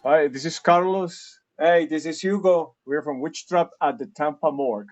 Hi, this is Carlos. Hey, this is Hugo. We're from Witchtrap at the Tampa Morgue.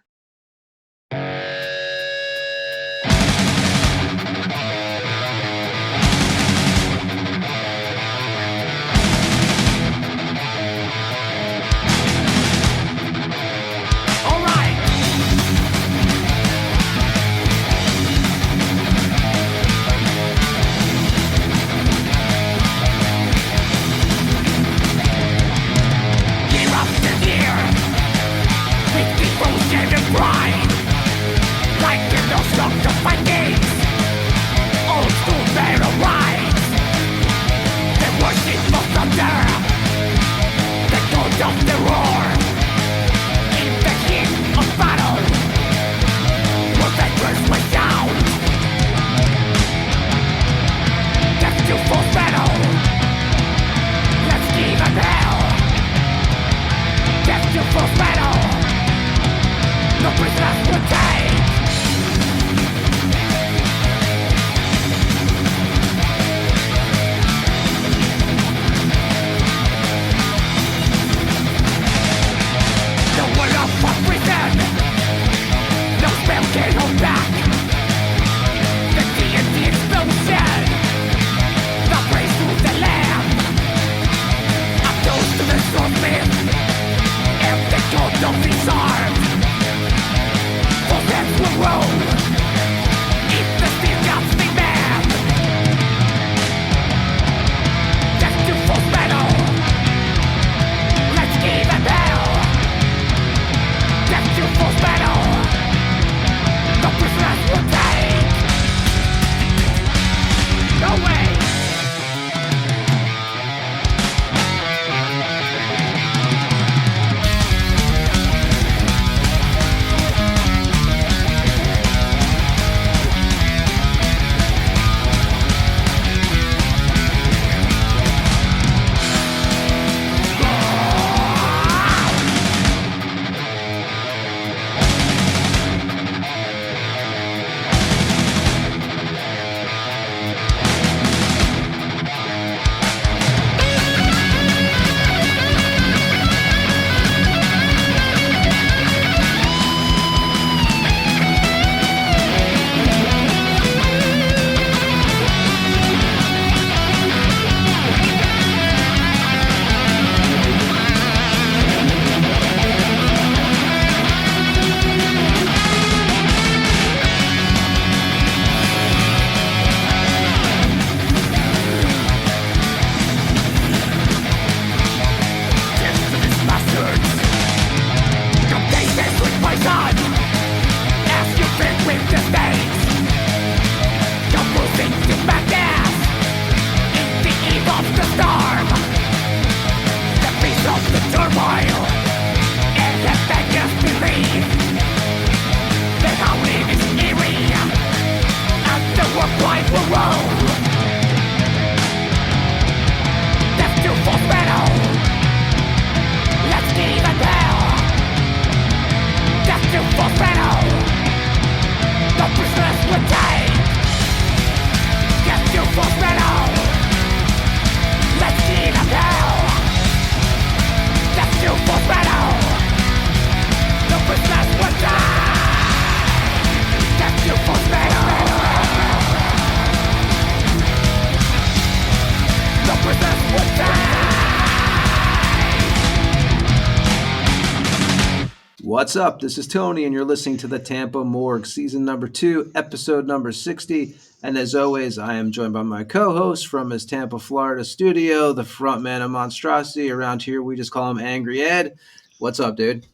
What's up? This is Tony, and you're listening to the Tampa Morgue, season number 2, episode number 60. And as always, I am joined by my co-host from his Tampa, Florida studio, the frontman of Monstrosity. Around here, we just call him Angry Ed. What's up, dude?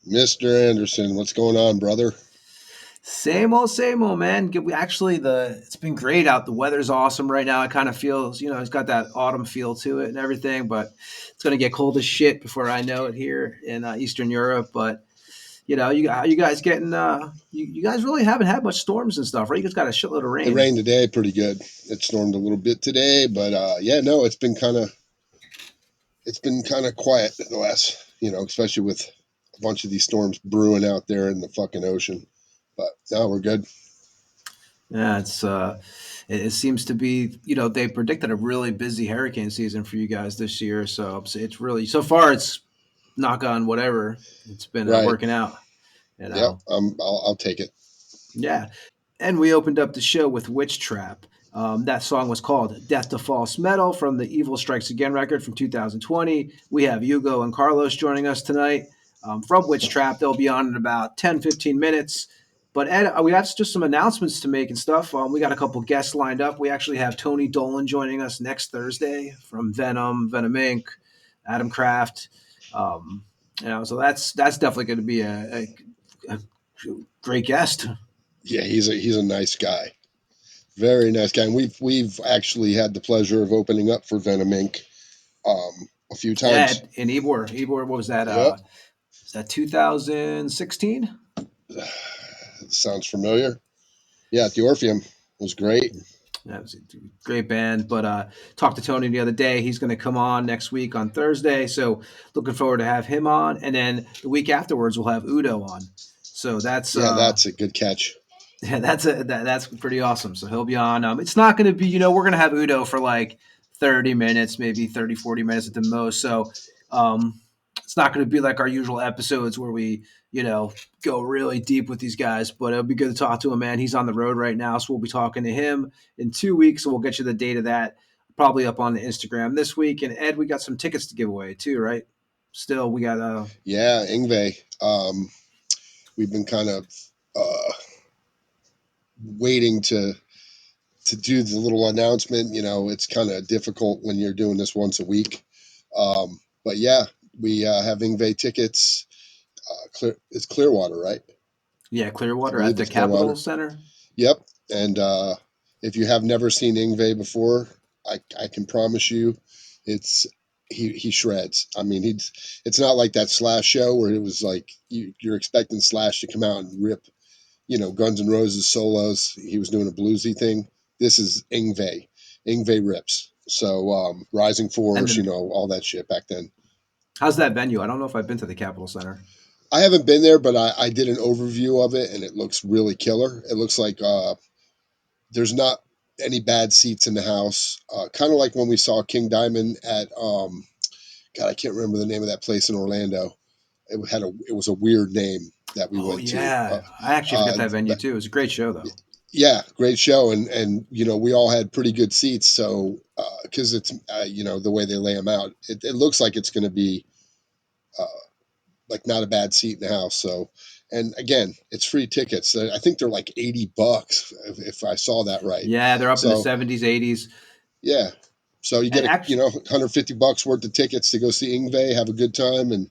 Mr. Anderson, what's going on, brother? Same old, man. It's been great out. The weather's awesome right now. It kind of feels, it's got that autumn feel to it and everything, but it's going to get cold as shit before I know it here in Eastern Europe. But, you guys getting, you guys really haven't had much storms and stuff, right? You guys got a shitload of rain. It rained today pretty good. It stormed a little bit today, but it's been kind of quiet the last, especially with a bunch of these storms brewing out there in the fucking ocean. But no, we're good. Yeah, it seems to be, they predicted a really busy hurricane season for you guys this year. So it's really, so far, it's knock on whatever. It's been Right. working out, Yep. I'll take it. Yeah. And we opened up the show with Witchtrap. That song was called Death to False Metal from the Evil Strikes Again record from 2020. We have Hugo and Carlos joining us tonight from Witchtrap. They'll be on in about 10, 15 minutes. But Ed, we have just some announcements to make and stuff. We got a couple guests lined up. We actually have Tony Dolan joining us next Thursday from Venom Inc., Adam Kraft. So that's definitely going to be a great guest. Yeah, he's a nice guy. Very nice guy. And we've actually had the pleasure of opening up for Venom Inc. A few times. Yeah, in Ybor. What was that? Yep. Is that 2016? Sounds familiar. Yeah, at the Orpheum. It was great. That was a great band. But talked to Tony the other day. He's going to come on next week on Thursday. So looking forward to have him on. And then the week afterwards, we'll have Udo on. So that's that's a good catch. Yeah, that's pretty awesome. So he'll be on. It's not going to be, we're going to have Udo for like 30 minutes, maybe 30, 40 minutes at the most. So it's not going to be like our usual episodes where we, go really deep with these guys. But it'll be good to talk to him, man. He's on the road right now. So we'll be talking to him in 2 weeks. So we'll get you the date of that probably up on the Instagram this week. And Ed, we got some tickets to give away too, right? Still, we got Yeah, Yngwie. We've been kind of waiting to do the little announcement. It's kind of difficult when you're doing this once a week. But yeah, we have Yngwie tickets. It's Clearwater, right? Yeah, Clearwater at the Capitol Center. Yep. And if you have never seen Yngwie before, I can promise you it's he shreds. I mean, it's not like that Slash show where it was like you're expecting Slash to come out and rip, Guns N' Roses solos. He was doing a bluesy thing. This is Yngwie. Yngwie rips. So Rising Force, all that shit back then. How's that venue? I don't know if I've been to the Capitol Center. I haven't been there, but I did an overview of it, and it looks really killer. It looks like there's not any bad seats in the house. Kind of like when we saw King Diamond at God, I can't remember the name of that place in Orlando. It was a weird name that we went to. I actually forgot that venue too. It was a great show though. Yeah, great show, and we all had pretty good seats. So because it's the way they lay them out, it looks like it's going to be like not a bad seat in the house. So, and again, it's free tickets. I think they're like $80 if I saw that right. Yeah, they're up in the 70s, 80s. Yeah. So you get $150 worth of tickets to go see Yngwie, have a good time, and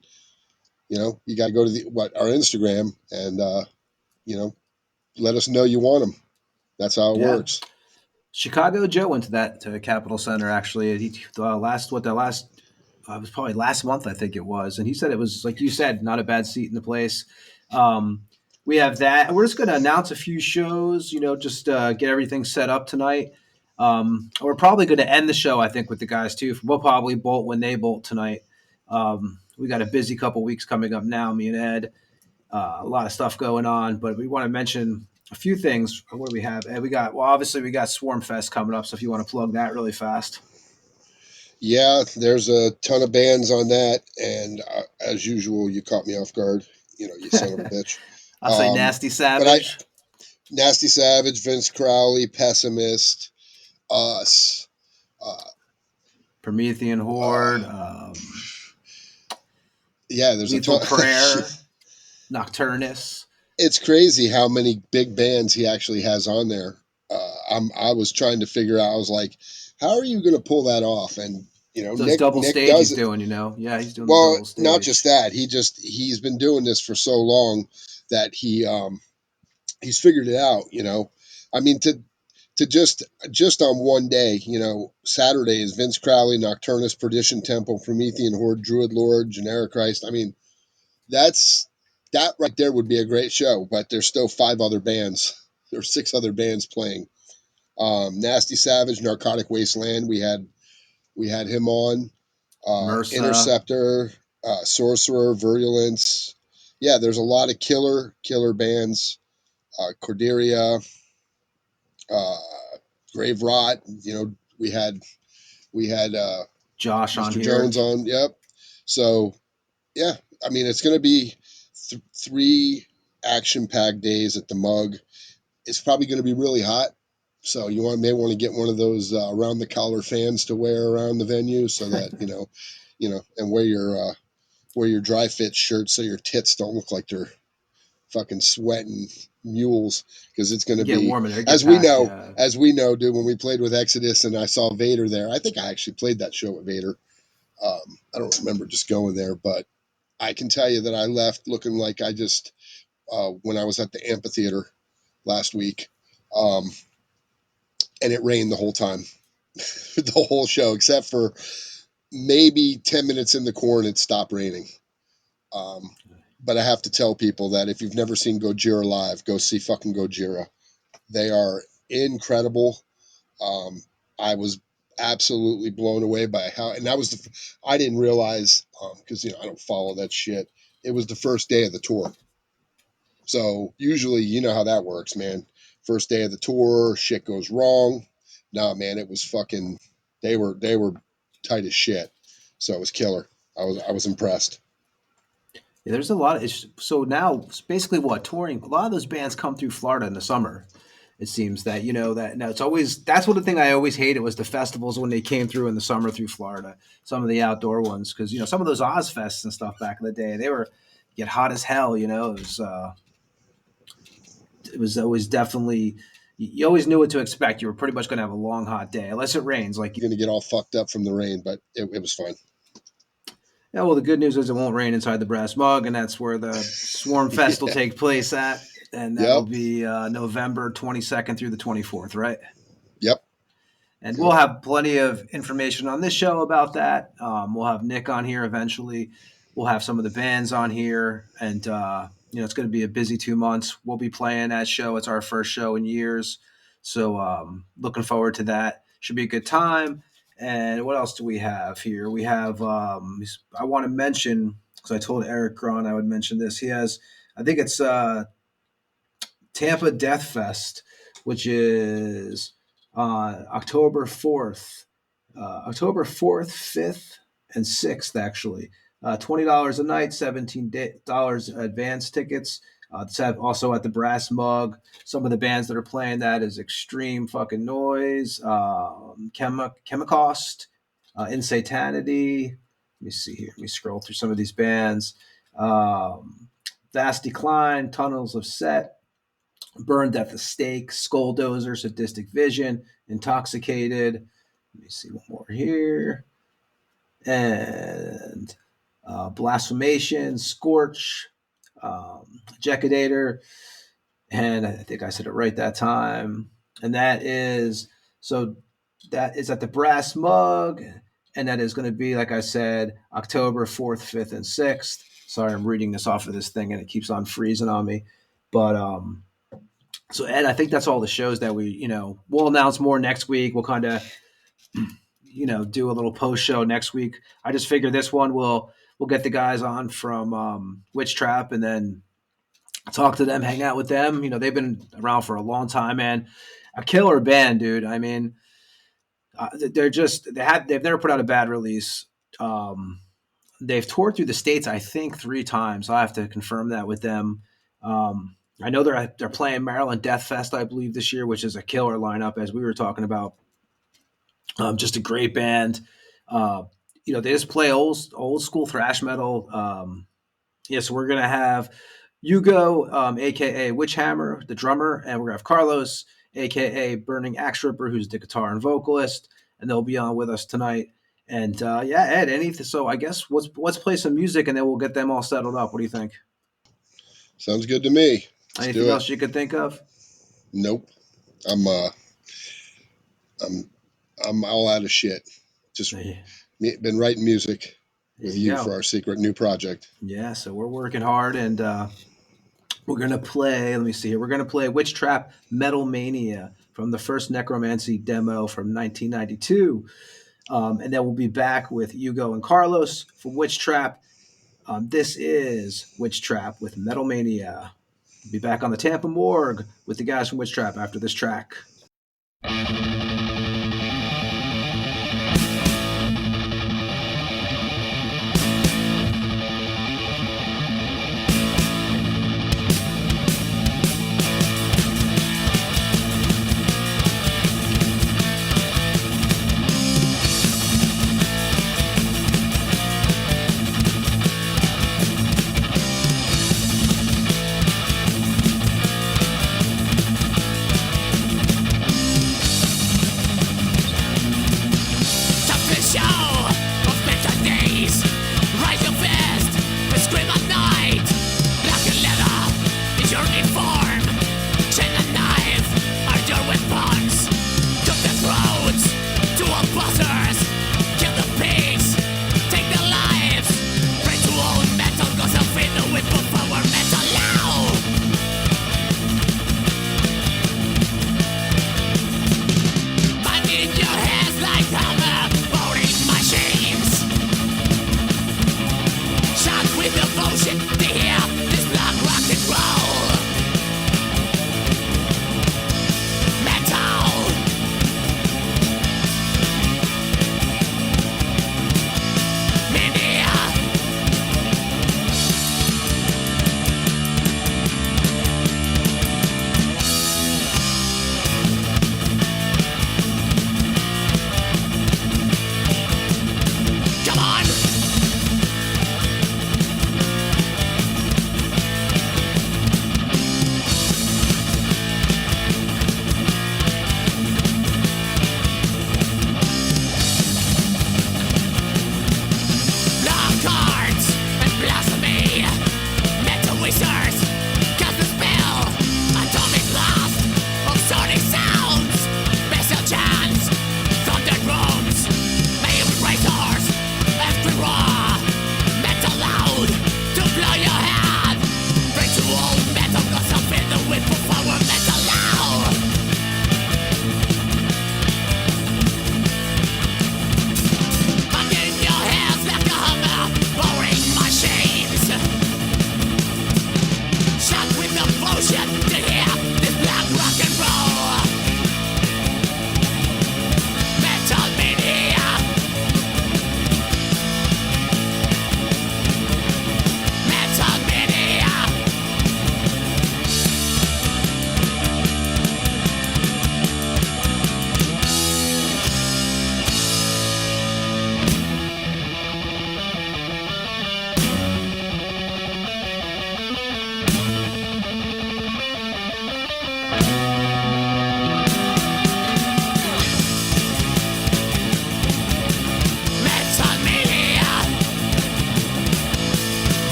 you got to go to our Instagram and let us know you want them. That's how it works. Chicago Joe went to that Capitol Center actually. It was probably last month, I think it was, and he said it was, like you said, not a bad seat in the place. We have that. We're just going to announce a few shows, just get everything set up tonight. We're probably going to end the show, I think, with the guys too. We'll probably bolt when they bolt tonight. We got a busy couple weeks coming up now, me and Ed. A lot of stuff going on, but we want to mention a few things. What do we have? Ed, obviously we got Swarm Fest coming up, so if you want to plug that really fast. Yeah, there's a ton of bands on that, and as usual, you caught me off guard. You son of a bitch. I'll say Nasty Savage. Nasty Savage, Vince Crowley, Pessimist, Us, Promethean Horde. There's Lethal a ton. Prayer, Nocturnus. It's crazy how many big bands he actually has on there. I was trying to figure out. I was like, how are you going to pull that off? And Nick, double stage he's doing. Yeah, he's doing. Well, the double stage. Not just that. He's been doing this for so long that he's figured it out. I mean, to just on one day, Saturday is Vince Crowley, Nocturnus, Perdition Temple, Promethean Horde, Druid Lord, Generic Christ. I mean, that right there would be a great show, but there's still 5 other bands. There's 6 other bands playing. Nasty Savage, Narcotic Wasteland. We had him on. Interceptor, Sorcerer, Virulence. Yeah, there's a lot of killer bands. Corderia, Grave Rot. We had Josh on Mr. here. Jones on. Yep. So yeah, I mean, it's going to be 3 action-packed days at the Mug. It's probably going to be really hot, so may want to get one of those around the collar fans to wear around the venue, so that and wear your dry fit shirt so your tits don't look like they're fucking sweating mules, because it's going to Get be, warm in there. Get as we packed, know, yeah. dude. When we played with Exodus and I saw Vader there, I think I actually played that show with Vader. I don't remember just going there, but I can tell you that I left looking like I just when I was at the amphitheater last week, and it rained the whole time, the whole show, except for maybe 10 minutes in the corn, it stopped raining. But I have to tell people that if you've never seen Gojira live, go see fucking Gojira. They are incredible. I was absolutely blown away by how, and that was I didn't realize, because I don't follow that shit. It was the first day of the tour. So usually, you know how that works, man. First day of the tour, shit goes wrong. Nah, man, it was fucking. They were tight as shit. So it was killer. I was impressed. Yeah, there's a lot of so now it's basically what touring. A lot of those bands come through Florida in the summer. It seems that that now it's always that's what the thing I always hated was the festivals when they came through in the summer through Florida. Some of the outdoor ones because some of those Ozfests and stuff back in the day they were get hot as hell. It was always definitely you always knew what to expect. You were pretty much going to have a long hot day unless it rains. Like You're gonna get all fucked up from the rain, but it was fine. yeah, well, the good news is it won't rain inside the Brass Mug, and that's where the Swarm Fest will Yeah. take place at, and that'll Yep. be November 22nd through the 24th, right? Yep. And we'll have plenty of information on this show about that. We'll have Nick on here eventually. We'll have some of the bands on here, and it's going to be a busy 2 months. We'll be playing that show. It's our first show in years, so looking forward to that. Should be a good time. And what else do we have here? We have I want to mention because I told Eric Gron I would mention this. He has, I think it's Tampa Death Fest, which is on October 4th, 5th, and 6th, actually. $20 a night, $17 advance tickets. It's also at the Brass Mug. Some of the bands that are playing that is Extreme Fucking Noise, Chemicost, Insanity. Let me see here. Let me scroll through some of these bands. Vast Decline, Tunnels of Set, Burned at the Stake, Skulldozer, Sadistic Vision, Intoxicated. Let me see one more here. And Blasphemation, Scorch, Ejecadator, and I think I said it right that time. And that is at the Brass Mug, and that is going to be, like I said, October 4th, 5th, and 6th. Sorry, I'm reading this off of this thing, and it keeps on freezing on me. But so Ed, I think that's all the shows that we'll announce more next week. We'll kind of do a little post show next week. I just figured this one we'll get the guys on from Witchtrap and then talk to them, hang out with them. They've been around for a long time, man. A killer band, dude. I mean, they've never put out a bad release. They've toured through the States, I think, 3 times. I'll have to confirm that with them. I know they're playing Maryland Death Fest, I believe, this year, which is a killer lineup, as we were talking about. Just a great band. They just play old school thrash metal. So we're gonna have Hugo, aka Witchhammer, the drummer, and we're gonna have Carlos, aka Burning Axe Ripper, who's the guitar and vocalist, and they'll be on with us tonight. And Ed, anything? So I guess let's play some music, and then we'll get them all settled up. What do you think? Sounds good to me. Anything else you could think of? Nope. I'm all out of shit. Just been writing music with you for our secret new project. Yeah, so we're working hard, and we're gonna play. Let me see here. We're gonna play Witchtrap Metal Mania from the first Necromancy demo from 1992, and then we'll be back with Hugo and Carlos from Witchtrap. This is Witchtrap with Metal Mania. We'll be back on the Tampa Morgue with the guys from Witchtrap after this track.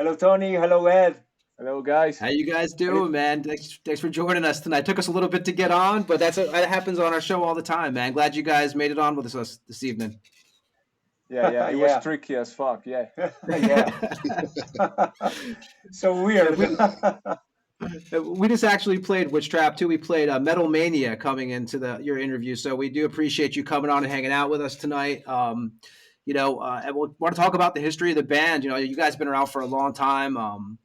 Hello, Tony. Hello, Ed. Hello, guys. How you guys doing, man? Thanks for joining us tonight. Took us a little bit to get on, but that happens on our show all the time, man. Glad you guys made it on with us this evening. Yeah, it was tricky as fuck. Yeah, yeah. So weird. We just actually played Witchtrap too. We played Metal Mania coming into your interview, so we do appreciate you coming on and hanging out with us tonight. And we'll want to talk about the history of the band. You know, you guys have been around for a long time. I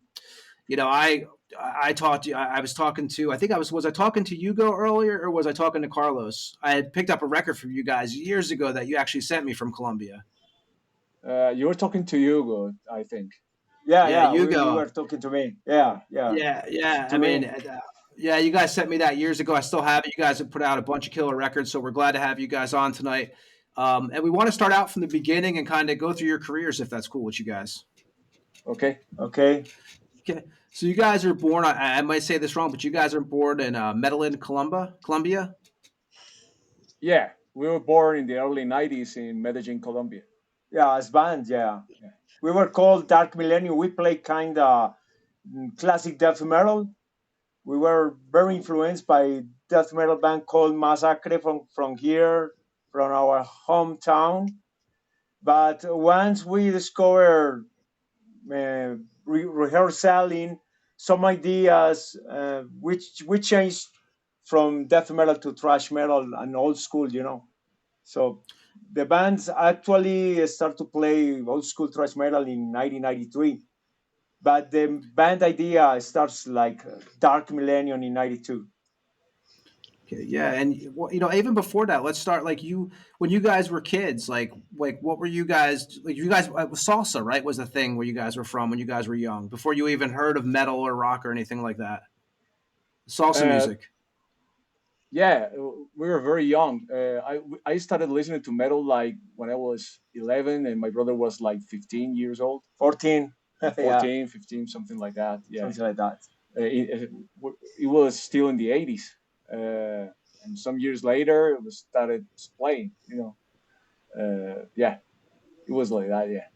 talked to you. I was talking to. I think was I talking to Hugo earlier, or was I talking to Carlos? I had picked up a record from you guys years ago that you actually sent me from Colombia. You were talking to Hugo, I think. Yeah, Yeah, you Hugo. were talking to me. Yeah, yeah. Yeah. To I mean, me. yeah, you guys sent me that years ago. I still have it. You guys have put out a bunch of killer records, so we're glad to have you guys on tonight. And we want to start out from the beginning and kind of go through your careers, if that's cool with you guys. Okay. Okay. Okay. So you guys are born. I might say this wrong, but you guys are born in Medellin, Colombia. Yeah, we were born in the early '90s in Medellin, Colombia. Yeah, as band, yeah. We were called Dark Millennium. We played kind of classic death metal. We were very influenced by death metal band called Massacre from here, from our hometown. But once we discovered rehearsing some ideas, which we changed from death metal to thrash metal and old school, So the bands actually start to play old school thrash metal in 1993, but the band idea starts like Dark Millennium in '92. Okay, yeah, and even before that, let's start like you when you guys were kids. Like what were you guys like? You guys salsa, right? Was the thing where you guys were from when you guys were young, before you even heard of metal or rock or anything like that. Salsa Uh, music. yeah, we were very young. I started listening to metal like when I was 11, and my brother was like 15 years old, 14, yeah, 14, 15, something like that. Yeah, something like that. it was still in the '80s, and some years later, it was started playing. Yeah, it was like that. Yeah.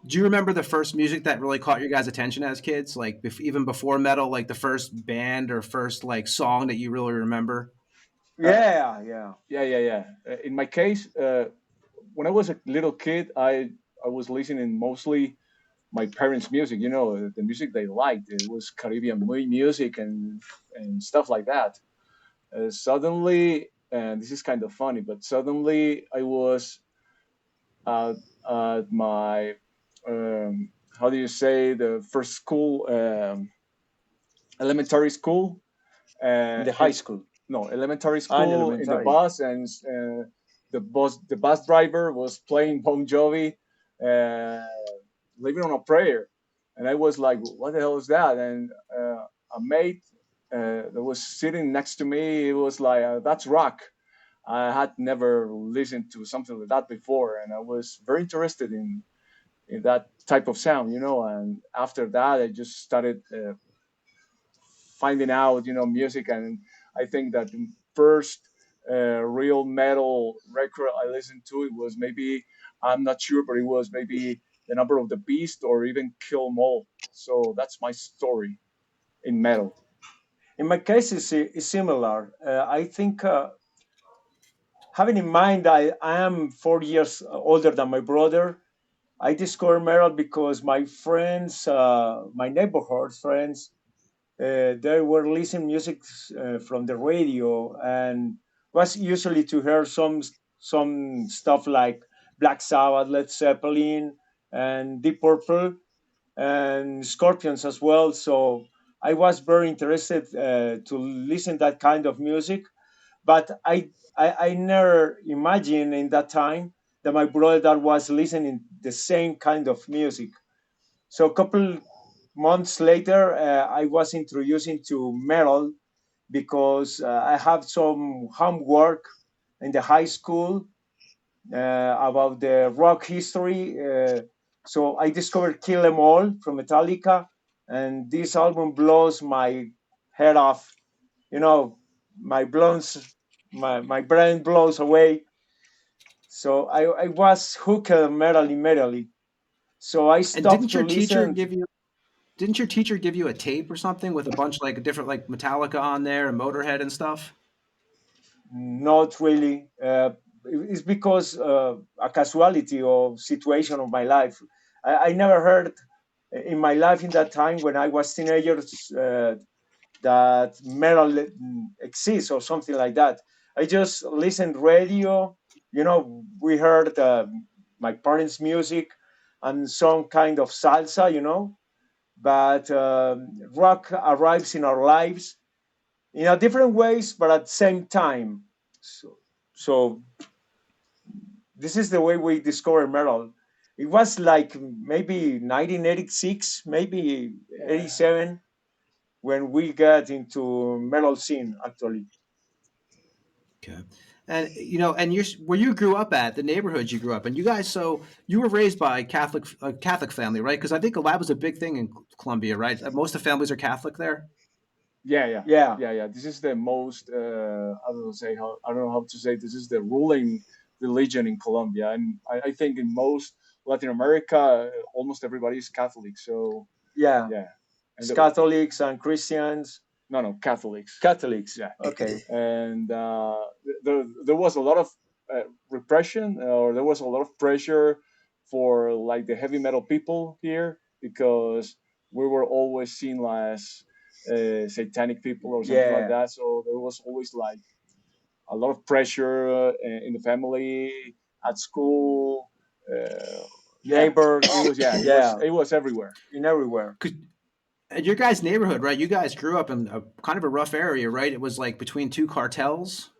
Do you remember the first music that really caught your guys' attention as kids? Like even before metal, like the first band or first like song that you really remember? Uh, Yeah, yeah. yeah. In my case, when I was a little kid, I was listening mostly my parents' music. The music they liked. It was Caribbean music and stuff like that. Suddenly, and this is kind of funny, but suddenly I was at, at my how do you say, the first school, elementary school, In the high and school no, elementary and school, in the elementary. bus, and the bus driver was playing Bon Jovi, uh, living on a prayer, and I was like, what the hell is that? And a mate that was sitting next to me, it was like, that's rock. I had never listened to something like that before, and I was very interested in that type of sound, and after that I just started finding out, music. And I think that the first real metal record I listened to, it was maybe, I'm not sure, but it was maybe the Number of the Beast or even Kill 'Em All. So that's my story in metal. In my case, it's similar. I think having in mind I am 4 years older than my brother, I discovered metal because my friends, my neighborhood friends, they were listening music from the radio, and was usually to hear some stuff like Black Sabbath, Led Zeppelin, and Deep Purple, and Scorpions as well. So I was very interested to listen that kind of music, but I never imagined in that time that my brother was listening the same kind of music. So a couple months later, I was introduced into metal because I have some homework in the high school about the rock history. So I discovered Kill 'Em All from Metallica, and this album blows my head off. You know, my blows, my brain blows away. So I was hooked on metal immediately. So I And stopped to listen. didn't your teacher give you a tape or something with a bunch like different like Metallica on there and Motorhead and stuff? Not really. It's because a casualty or situation of my life. I never heard in my life in that time when I was teenagers that metal exists or something like that. I just listened radio. We heard my parents' music and some kind of salsa. But rock arrives in our lives in a different ways, but at the same time. So, so this is the way we discover metal. it was like maybe 1986, maybe 87, when we got into metal scene actually. Okay. And and where you grew up at, the neighborhood you grew up in, you guys, so you were raised by a Catholic family, right? Because I think that was a big thing in Colombia, right? Most of the families are Catholic there. Yeah, yeah, Yeah, yeah, yeah. This is the most I don't know how to say. This is the ruling religion in Colombia, and I think in most Latin America, almost everybody is Catholic. So yeah. yeah, and It's Catholics and Christians. no Catholics. Catholics. Yeah, Okay. and there was a lot of repression, or there was a lot of pressure for like the heavy metal people here, because we were always seen as satanic people or something like Yeah. that. So there was always like a lot of pressure in the family, at school. Yeah, Neighbors. Yeah. it was everywhere. In everywhere. And your guys' neighborhood, right? You guys grew up in a kind of a rough area, right? It was like between two cartels,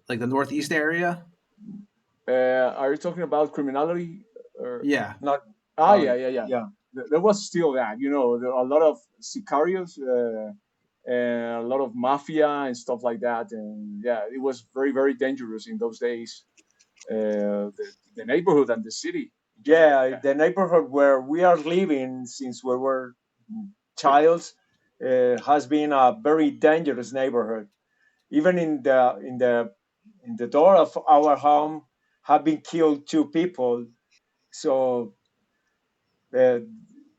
like the Northeast area. Are you talking about criminality? Or Yeah. Not. Yeah, yeah, yeah. Yeah. There was still that. There are a lot of sicarios, and a lot of mafia and stuff like that. And yeah, it was very, very dangerous in those days. The neighborhood and the city. Yeah. The neighborhood where we are living since we were childs has been a very dangerous neighborhood. Even in the door of our home have been killed two people. So uh,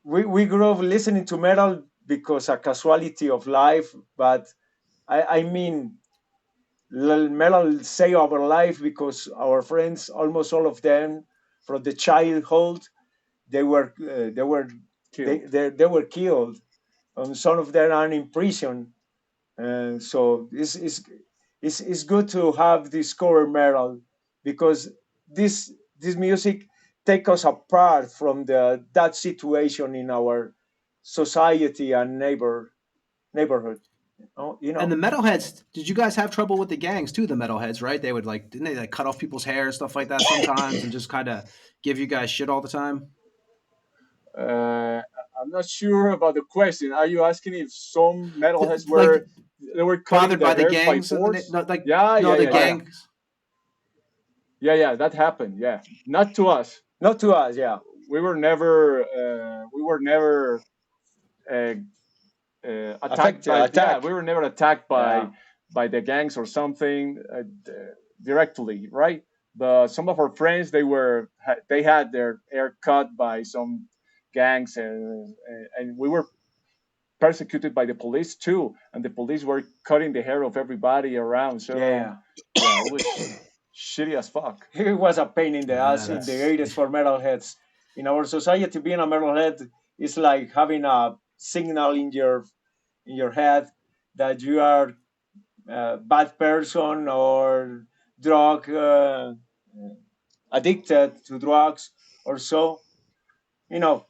we grew up listening to metal because a casualty of life, but I mean metal saved our life because our friends, almost all of them, from the childhood, they were uh, they were Killed. they were killed, and some of them are in prison. And so it's good to have this cover metal because this music take us apart from that situation in our society and neighborhood. And the metalheads, did you guys have trouble with the gangs too? The metalheads, right? They would didn't they cut off people's hair, stuff like that sometimes, and just kind of give you guys shit all the time? Uh, I'm not sure about the question. Are you asking if some metalheads Like were cutting bothered by their the hair by gangs, force? no, like Yeah, no, yeah, the yeah, yeah, gangs. yeah, yeah. That happened. Yeah, not to us. Not to us, yeah. We were never uh, attacked Affect by. Yeah, attack. we were never attacked Yeah. by the gangs or something directly, right? But some of our friends, they had their hair cut by some gangs, and we were persecuted by the police too, and the police were cutting the hair of everybody around. So Yeah. yeah, it was shitty as fuck. It was a pain in the Yeah, ass in the that's 80s for metalheads. In our society, being a metalhead is like having a signal in your head that you are a bad person or drug addicted to drugs or so. You know,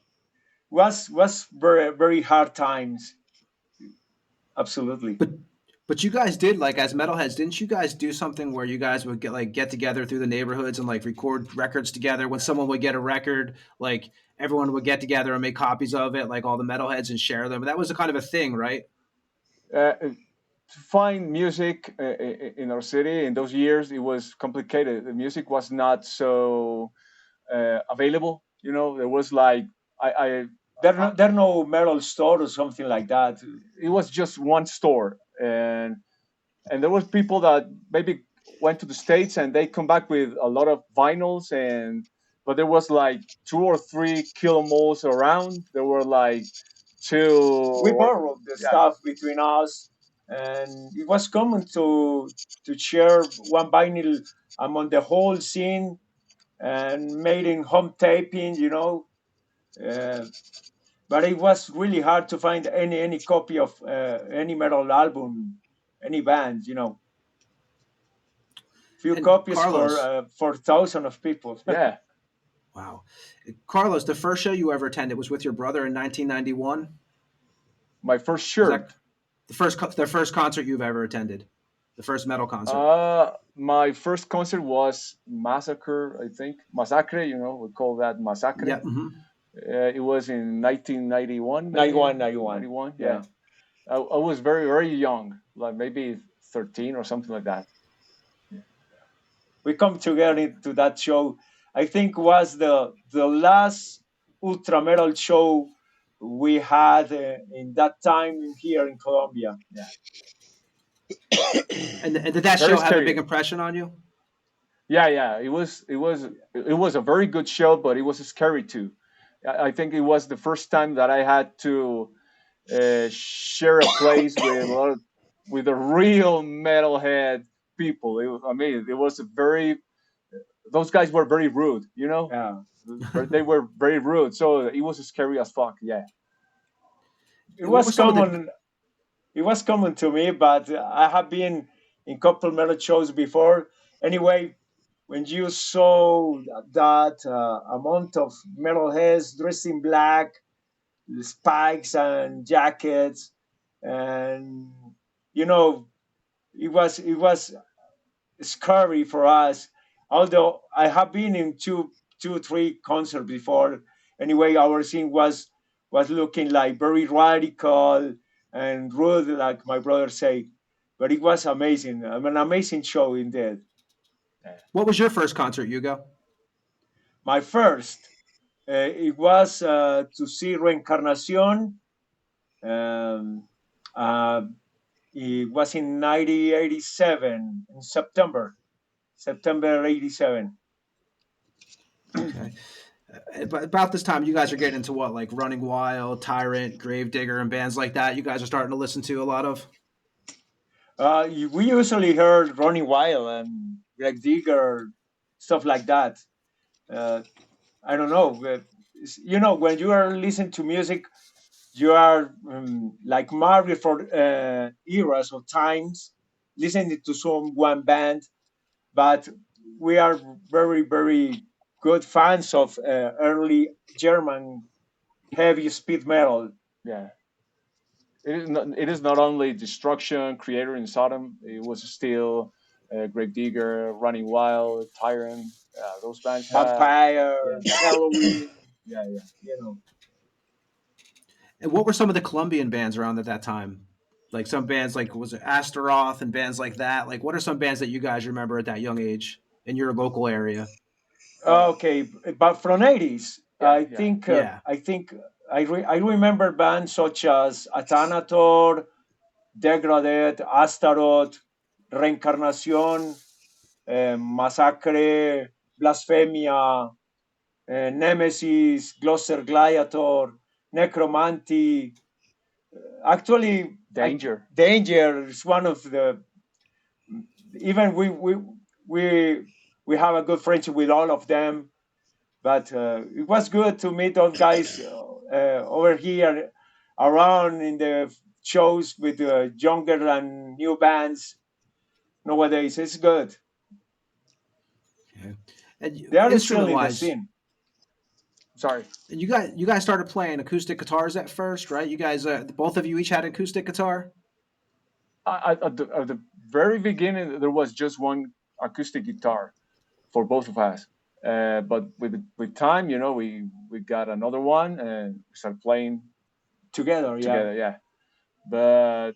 was very very hard times. Absolutely. but you guys did as metalheads, didn't you guys do something where you guys would get together through the neighborhoods and record records together? When someone would get a record, everyone would get together and make copies of it, all the metalheads, and share them. That was a kind of a thing, right? To find music in our city in those years, it was complicated. The music was not so available. There was I There no metal store or something like that. it was just one store, and there was people that maybe went to the states and they come back with a lot of vinyls, but there was like 2 or 3 kilomoles around. There were like We two. borrowed the Yeah, stuff between us, and it was common to share one vinyl among the whole scene and made in home taping. Uh, but it was really hard to find any copy of any metal album, any band. Few And copies Carlos, for thousands of people. yeah. wow, Carlos, the first show you ever attended was with your brother in 1991. My first Was shirt. that the first concert you've ever attended? The first metal concert. My first concert was Massacre, I think. Massacre, we call that Massacre. Yeah. Mm-hmm. It was in 1991. 91. Yeah. I was very, very young, like maybe 13 or something like that. We come together to that show. I think was the last ultra metal show we had in that time here in Colombia. Yeah. And did that Very show have a scary. big impression on you? Yeah. It was a very good show, but it was scary too. I think it was the first time that I had to share a place with a real metalhead people. It was those guys were very rude, Yeah. They were very rude, so it was scary as fuck. Yeah. It was common. It was common to me, but I have been in couple metal shows before. Anyway, when you saw that amount of metalheads dressed in black, spikes and jackets, and it was scary for us. Although I have been in two, 3 concerts before. Anyway, our scene was looking like very radical and rude, like my brother say. But it was amazing. An amazing show indeed. What was your first concert, Hugo? My first, it was to see Reencarnación. It was in 1987, in September 87. Okay. About this time, you guys are getting into what, like Running Wild, Tyrant, Gravedigger, and bands like that. You guys are starting to listen to a lot of. We usually heard Running Wild and Gravedigger, stuff like that. I don't know. When you are listening to music, you are like married for eras or times, listening to one band, but we are very, very good fans of early German heavy speed metal. Yeah. It is not only Destruction, Creator, and Sodom. It was still Gravedigger, Running Wild, Tyrant. Those bands. Vampire, Halloween. Yeah. And what were some of the Colombian bands around at that time? Like some bands, like was it Astaroth and bands like that? Like, what are some bands that you guys remember at that young age in your local area? Okay, but from 80s, I think I remember bands such as Athanator, Degraded, Astaroth, Reencarnación, Massacre, Blasphemia, Nemesis, Gloucester Gladiator, Necromancy. Actually, Danger. Danger is one of the. Even we have a good friendship with all of them, but it was good to meet those guys over here around in the shows with younger and new bands. Nowadays, it's good. Okay. And They are still in the instrument-wise, scene. Sorry. and you guys started playing acoustic guitars at first, right? You guys, both of you each had an acoustic guitar. At the very beginning, there was just one acoustic guitar for both of us. But with time, we got another one and we started playing Together. Yeah. But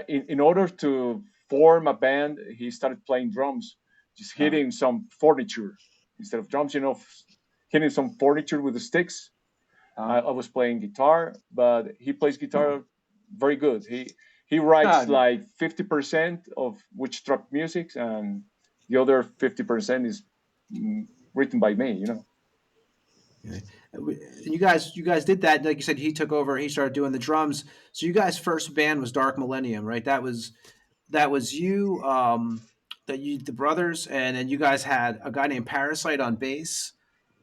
in order to form a band, he started playing drums, just hitting some furniture instead of drums. Hitting some furniture with the sticks. I was playing guitar, but he plays guitar very good. He writes like 50% of Witchtrap music, and the other 50% is written by me. Okay. You guys did that, like you said. He took over. He started doing the drums. So you guys' first band was Dark Millennium, right? That was you, the brothers, and then you guys had a guy named Parasite on bass,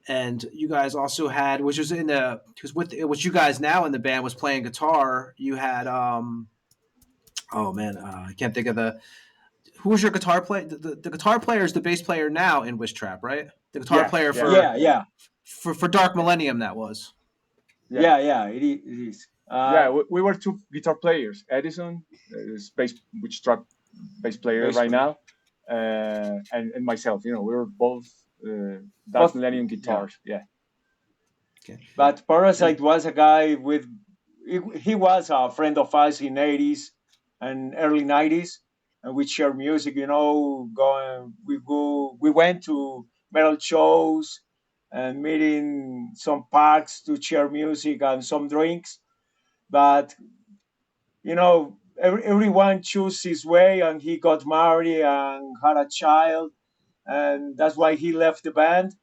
and you guys also had, which was which you guys now in the band was playing guitar. You had I can't think of who was your guitar player. The guitar player is the bass player now in Witchtrap, right? The guitar player for Dark Millennium, that was. Yeah, it is. Uh, Yeah, we were two guitar players. Edison, is Witchtrap bass player right basically, now, and myself. You know, we were both Dark both, Millennium yeah. guitars. Yeah, Okay. But And Parasite was a guy with, he was a friend of us in 80s and early 90s, and we share music, we went to metal shows and meeting some parks to share music and some drinks. But, everyone chose his way, and he got married and had a child, and that's why he left the band.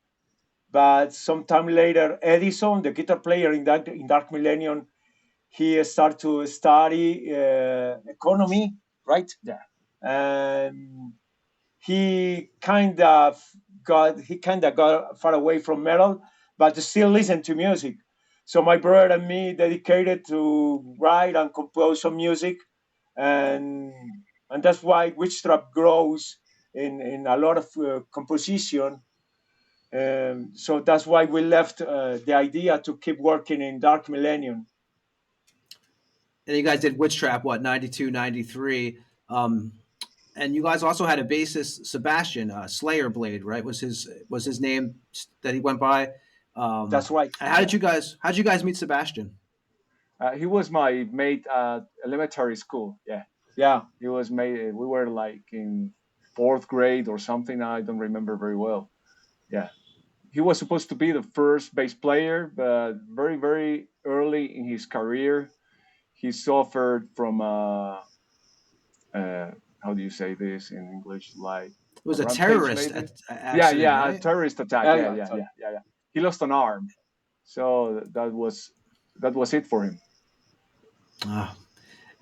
But sometime later, Edison, the guitar player in Dark Millennium, he started to study economy, right? yeah. And he kind of got far away from metal, but still listened to music. So my brother and me dedicated to write and compose some music, and and that's why Witchtrap grows in a lot of composition. So that's why we left the idea to keep working in Dark Millennium. you guys did Witchtrap, what, 92, 93. And you guys also had a bassist, Sebastian, Slayer Blade, right? Was his name that he went by. That's right. And Yeah. how'd you guys meet Sebastian? He was my mate at elementary school. Yeah, Yeah. he was made. We were like in fourth grade or something. I don't remember very well. Yeah, he was supposed to be the first bass player, but very very early in his career, he suffered from uh, how do you say this in English? Like It was a a rampage, terrorist maybe. Yeah, accident, yeah, a right? terrorist attack. Yeah. Yeah, Yeah. yeah, yeah, yeah, yeah. He lost an arm, so that was it for him. Ah.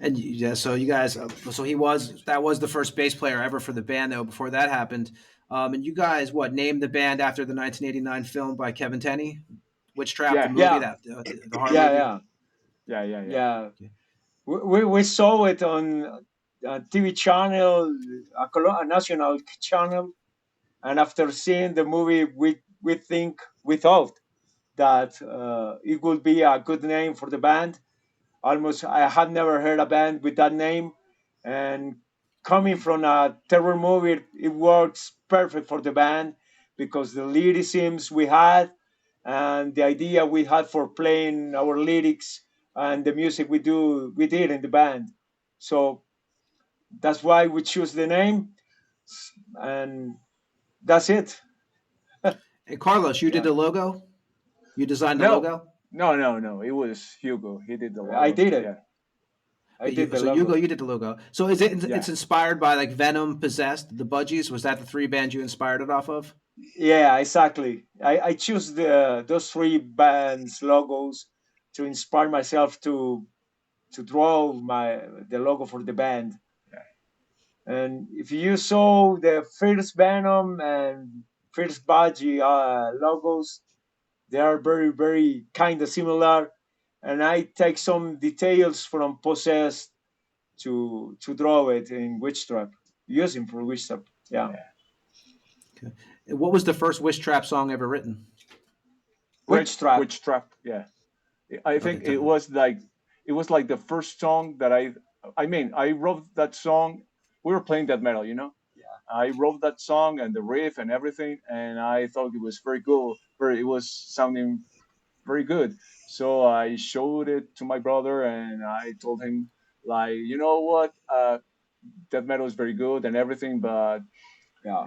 And yeah, so you guys, so that was the first bass player ever for the band, though. Before that happened, and you guys, what, named the band after the 1989 film by Kevin Tenney, Witchtrap, the Yeah, movie, Yeah. that the horror Yeah. movie. Yeah. yeah, yeah, yeah. Yeah. We saw it on a TV channel, a national channel, and after seeing the movie, we thought that it would be a good name for the band. Almost, I had never heard a band with that name, and coming from a terror movie, it works perfect for the band because the lyricisms we had and the idea we had for playing our lyrics and the music we did in the band. So that's why we choose the name, and that's it. And Carlos, you did Yeah, the logo. You designed the No, logo. no, no, no. It was Hugo. He did the I logo. did it. Yeah, I did the So Hugo, logo. you did the logo. So is it? yeah. It's inspired by like Venom, Possessed, the Budgies. Was that the three bands you inspired it off of? Yeah, exactly. I choose those three bands logos to inspire myself to draw the logo for the band. And if you saw the first Venom and first Budgie logos, they are very very kind of similar. And I take some details from Possessed to draw it in Witchtrap, using for Witchtrap. Yeah, Yeah. Okay. And what was the first Witchtrap song ever written? Witchtrap. Witchtrap. Yeah, I Okay, think it was like the first song that I mean, I wrote that song. We were playing that metal, you know. I wrote that song and the riff and everything, and I thought it was very cool. It was sounding very good. So I showed it to my brother, and I told him, like, you know what, that metal is very good and everything, but Yeah.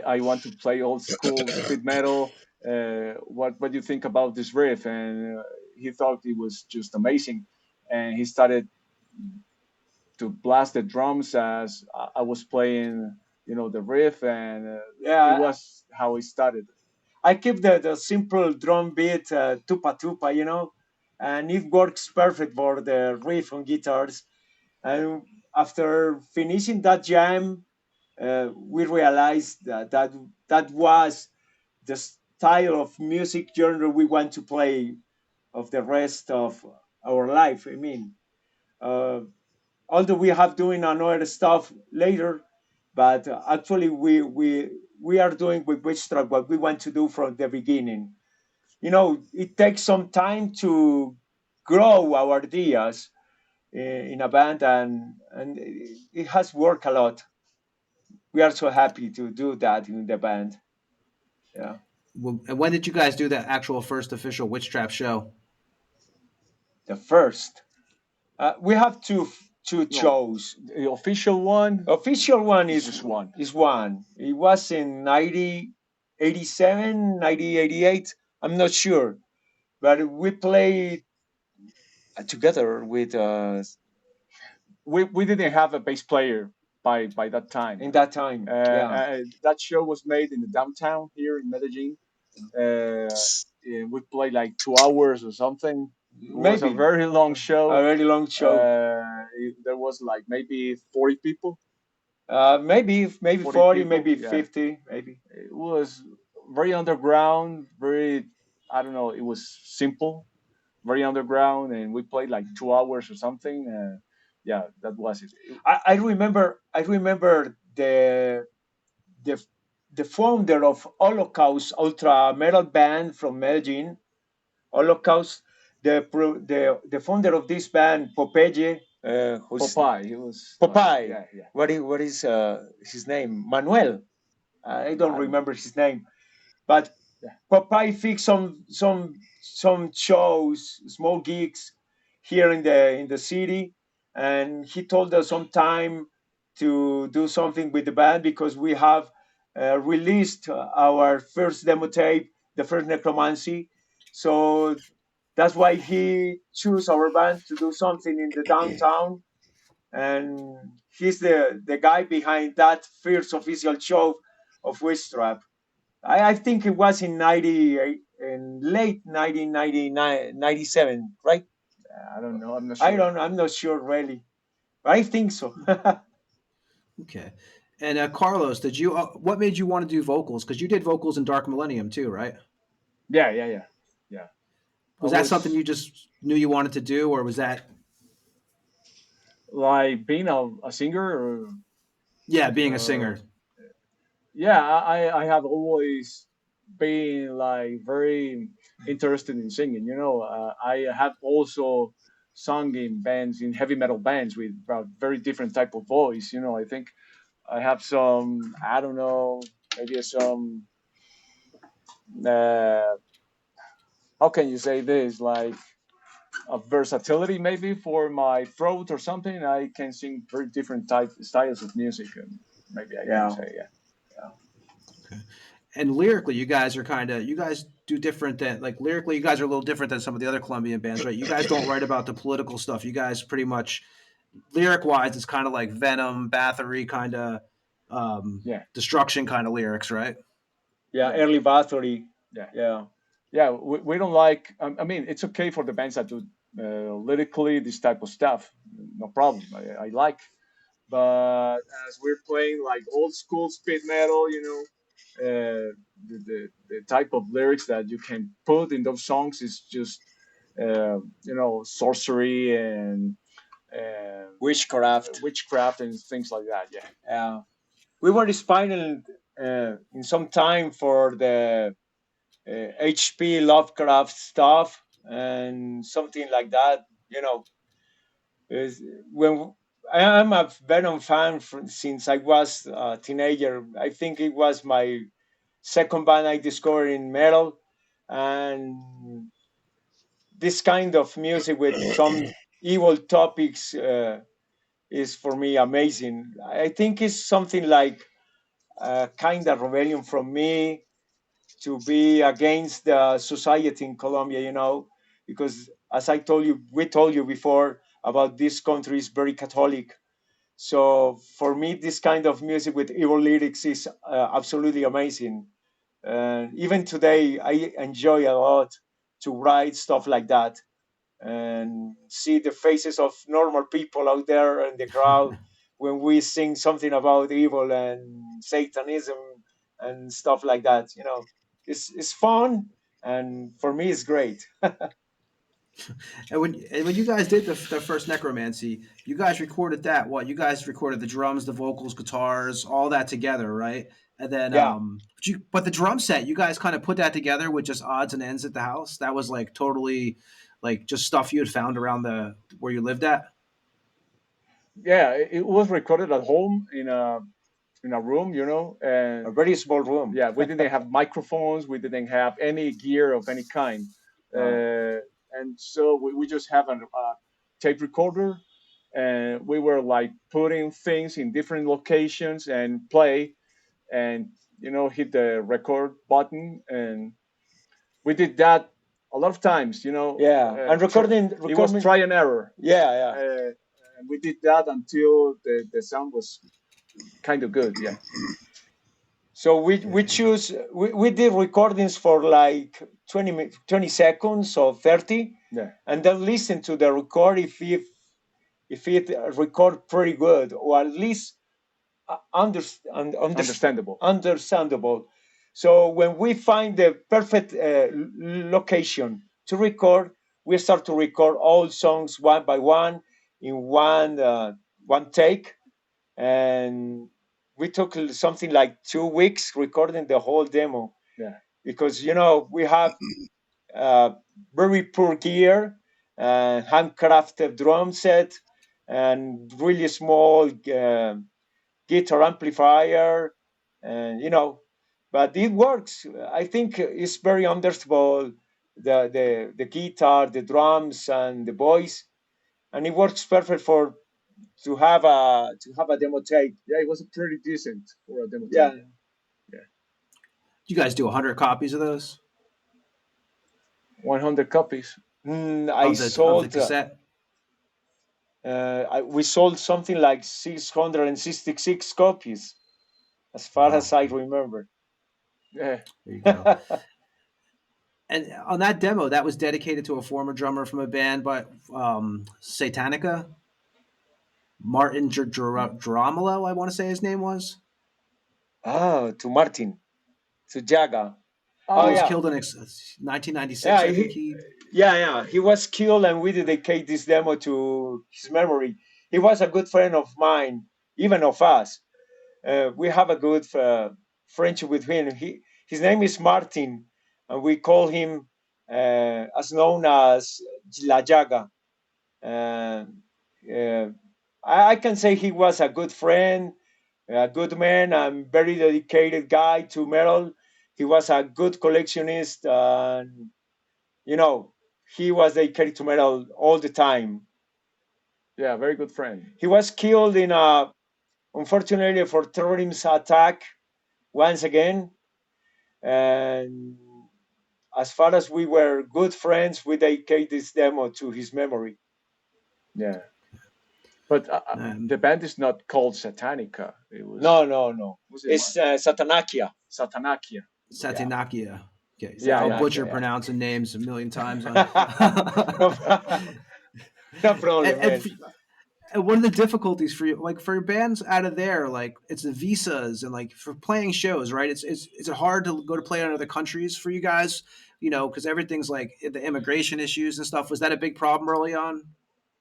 I want to play old school speed metal. What do you think about this riff? And he thought it was just amazing, and he started to blast the drums as I was playing, the riff, and it Yeah, was how it started. I keep the simple drum beat, tupa tupa, and it works perfect for the riff on guitars. And after finishing that jam, we realized that was the style of music genre we want to play of the rest of our life. I mean, uh, although we have doing another stuff later, but actually we are doing with Witchtrap what we want to do from the beginning. It takes some time to grow our ideas in a band, and it has worked a lot. We are so happy to do that in the band. Yeah, And when did you guys do that actual first official Witchtrap show? the first. We have two No, shows. the official one Official one is is just one. is one. It was in 1987, 1988. I'm not sure, but we played together with We didn't have a bass player by that time. in that time. Yeah, That show was made in the downtown here in Medellin. We played like 2 hours or something. It was a maybe very long show. a very long show. There was like maybe 40 people. Maybe 40 40, people, maybe yeah. 50, maybe. It was very underground, very, I don't know, it was simple, very underground, and we played like 2 hours or something. Yeah, that was it. I remember the the founder of Holocaust ultra metal band from Medellin, Holocaust. The founder of this band, Popeye, who's Popeye, he was Popeye. yeah, yeah. What is his name? Manuel. I don't I don't remember his name, but Yeah. Popeye fixed some shows, small gigs here in the city, and he told us some time to do something with the band because we have released our first demo tape, the first Necromancy. So that's why he chose our band to do something in the downtown, and he's the guy behind that first official show of Witchtrap. I think it was in in late 1999, 97, right? I don't know. I'm not sure. I'm not sure really, but I think so. Okay. And Carlos, did you? What made you want to do vocals? Because you did vocals in Dark Millennium too, right? Yeah, yeah, yeah, yeah. Was that something you just knew you wanted to do, or was that? Like being a singer? Or, Yeah, being a singer. yeah, I have always been like very interested in singing. I have also sung in bands, in heavy metal bands with a very different type of voice. I think I have some, I don't know, maybe some, uh, how can you say this? Like a versatility maybe for my throat or something. I can sing very different styles of music, and maybe I Yeah. can say, yeah. And lyrically, you guys do different than, like, lyrically, you guys are a little different than some of the other Colombian bands, right? You guys don't write about the political stuff. You guys pretty much, lyric wise, it's kind of like Venom, Bathory kind of, Yeah. destruction kind of lyrics, right? Yeah, early Bathory. Yeah. Yeah. Yeah, we don't like. I mean, it's okay for the bands that do lyrically this type of stuff. No problem. I like. But as we're playing like old school speed metal, the type of lyrics that you can put in those songs is just sorcery and witchcraft and things like that. Yeah. We were inspired in some time for the HP Lovecraft stuff and something like that. Is when I'm a Venom fan since I was a teenager. I think it was my second band I discovered in metal, and this kind of music with some evil topics is for me amazing. I think it's something like a kind of rebellion from me to be against the society in Colombia, because as we told you before about this country is very Catholic. So for me, this kind of music with evil lyrics is absolutely amazing. And even today, I enjoy a lot to write stuff like that and see the faces of normal people out there in the crowd when we sing something about evil and Satanism and stuff like that. It's fun, and for me, it's great. And when you guys did the first Necromancy, you guys recorded that. What, you guys recorded the drums, the vocals, guitars, all that together, right? And then, Yeah. but the drum set, you guys kind of put that together with just odds and ends at the house. That was like totally like just stuff you had found around where you lived at? Yeah, it was recorded at home in a room, and A very small room. yeah, we didn't have microphones, we didn't have any gear of any kind, and so we just have a tape recorder, and we were like putting things in different locations and play, and hit the record button, and we did that a lot of times. Yeah, and recording. It was try and error. Yeah. And we did that until the sound was kind of good. Yeah. So we did recordings for like 20 seconds or 30, Yeah. and then listen to the record if it record pretty good, or at least Understandable. understandable. So when we find the perfect location to record, we start to record all songs one by one in one take, and we took something like 2 weeks recording the whole demo. Yeah. Because we have very poor gear, handcrafted drum set, and really small guitar amplifier, and but it works. I think it's very understandable, the guitar, the drums, and the voice, and it works perfect for to have a demo tape. Yeah, it was pretty decent for a demo tape. Yeah. You guys do 100 copies of those? 100 copies. I Of the sold. cassette? We sold something like 666 copies, as far as I remember. Yeah. There you go. And on that demo, that was dedicated to a former drummer from a band by Satanica, Martin Dromolo, I want to say his name was. To Martin, to Jaga. He was killed in 1996, Yeah, I think. He was killed, and we dedicate this demo to his memory. He was a good friend of mine, even of us. We have a good friendship with him. His name is Martin, and we call him as known as La Jaga. I can say he was a good friend, a good man, and very dedicated guy to metal. He was a good collectionist, and he was dedicated to metal all the time. Yeah, very good friend. He was killed unfortunately, for terrorism attack once again. And as far as we were good friends, we dedicate this demo to his memory. Yeah. But the band is not called Satanica. It was, No. It's Satanakia. Satanakia. Satanakia. Okay. Yeah, I'll butcher pronouncing names a million times. No problem, man. And one of the difficulties for you, like for your bands out of there, like it's the visas and like for playing shows, right? It's hard to go to play in other countries for you guys, because everything's like the immigration issues and stuff. Was that a big problem early on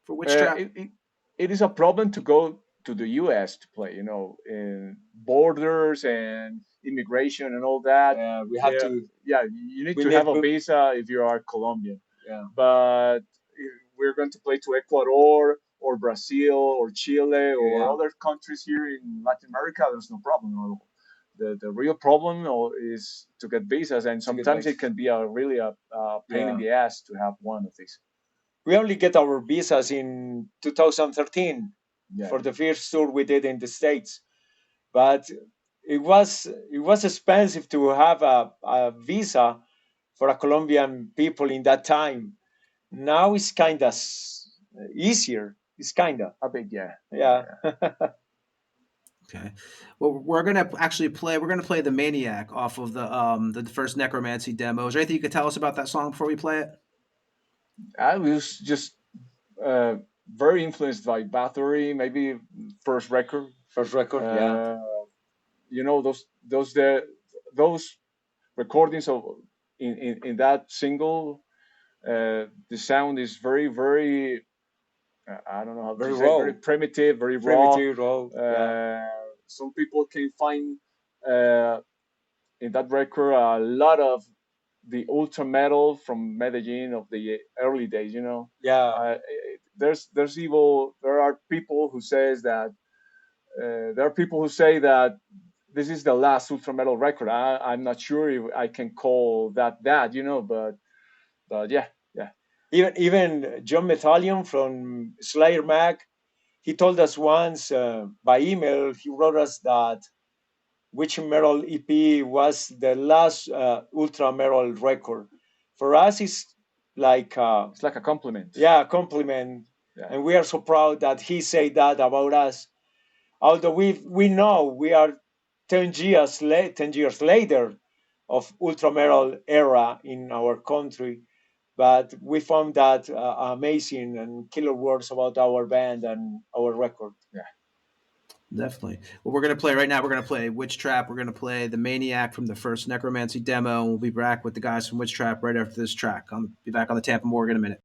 for Witchtrap? It is a problem to go to the U.S. to play, in borders and immigration and all that. Yeah, we have to. Yeah, you need to have a visa if you are Colombian. Yeah. But if we're going to play to Ecuador or Brazil or Chile or other countries here in Latin America, there's no problem. The real problem is to get visas, and sometimes it can be a pain in the ass to have one of these. We only get our visas in 2013 for the first tour we did in the States, but it was expensive to have a visa for a Colombian people in that time. Now it's kind of easier. It's kind of a bit, yeah. Okay. Well, we're gonna play the Maniac off of the first Necromancy demo. Is there anything you could tell us about that song before we play it? I was just very influenced by Bathory, maybe first record. Those recordings of in that single, the sound is very, very I don't know how very raw, very primitive, very raw. Some people can find in that record a lot of the ultra metal from Medellin of the early days. Yeah. There are people who says that there are people who say that this is the last ultra metal record. I'm not sure if I can call that, but yeah, yeah. Even John Metallion from Slayer Mag, he told us once by email, he wrote us that Witch Metal EP was the last ultra metal record. For us, it's like It's like a compliment. yeah, a compliment, Yeah. and we are so proud that he said that about us. Although we know we are 10 years later of ultra metal era in our country, but we found that amazing and killer words about our band and our record. Yeah. Definitely. Well, we're going to play right now. We're going to play Witchtrap. We're going to play the Maniac from the first Necromancy demo. And we'll be back with the guys from Witchtrap right after this track. I'll be back on the Tampa Morgue in a minute.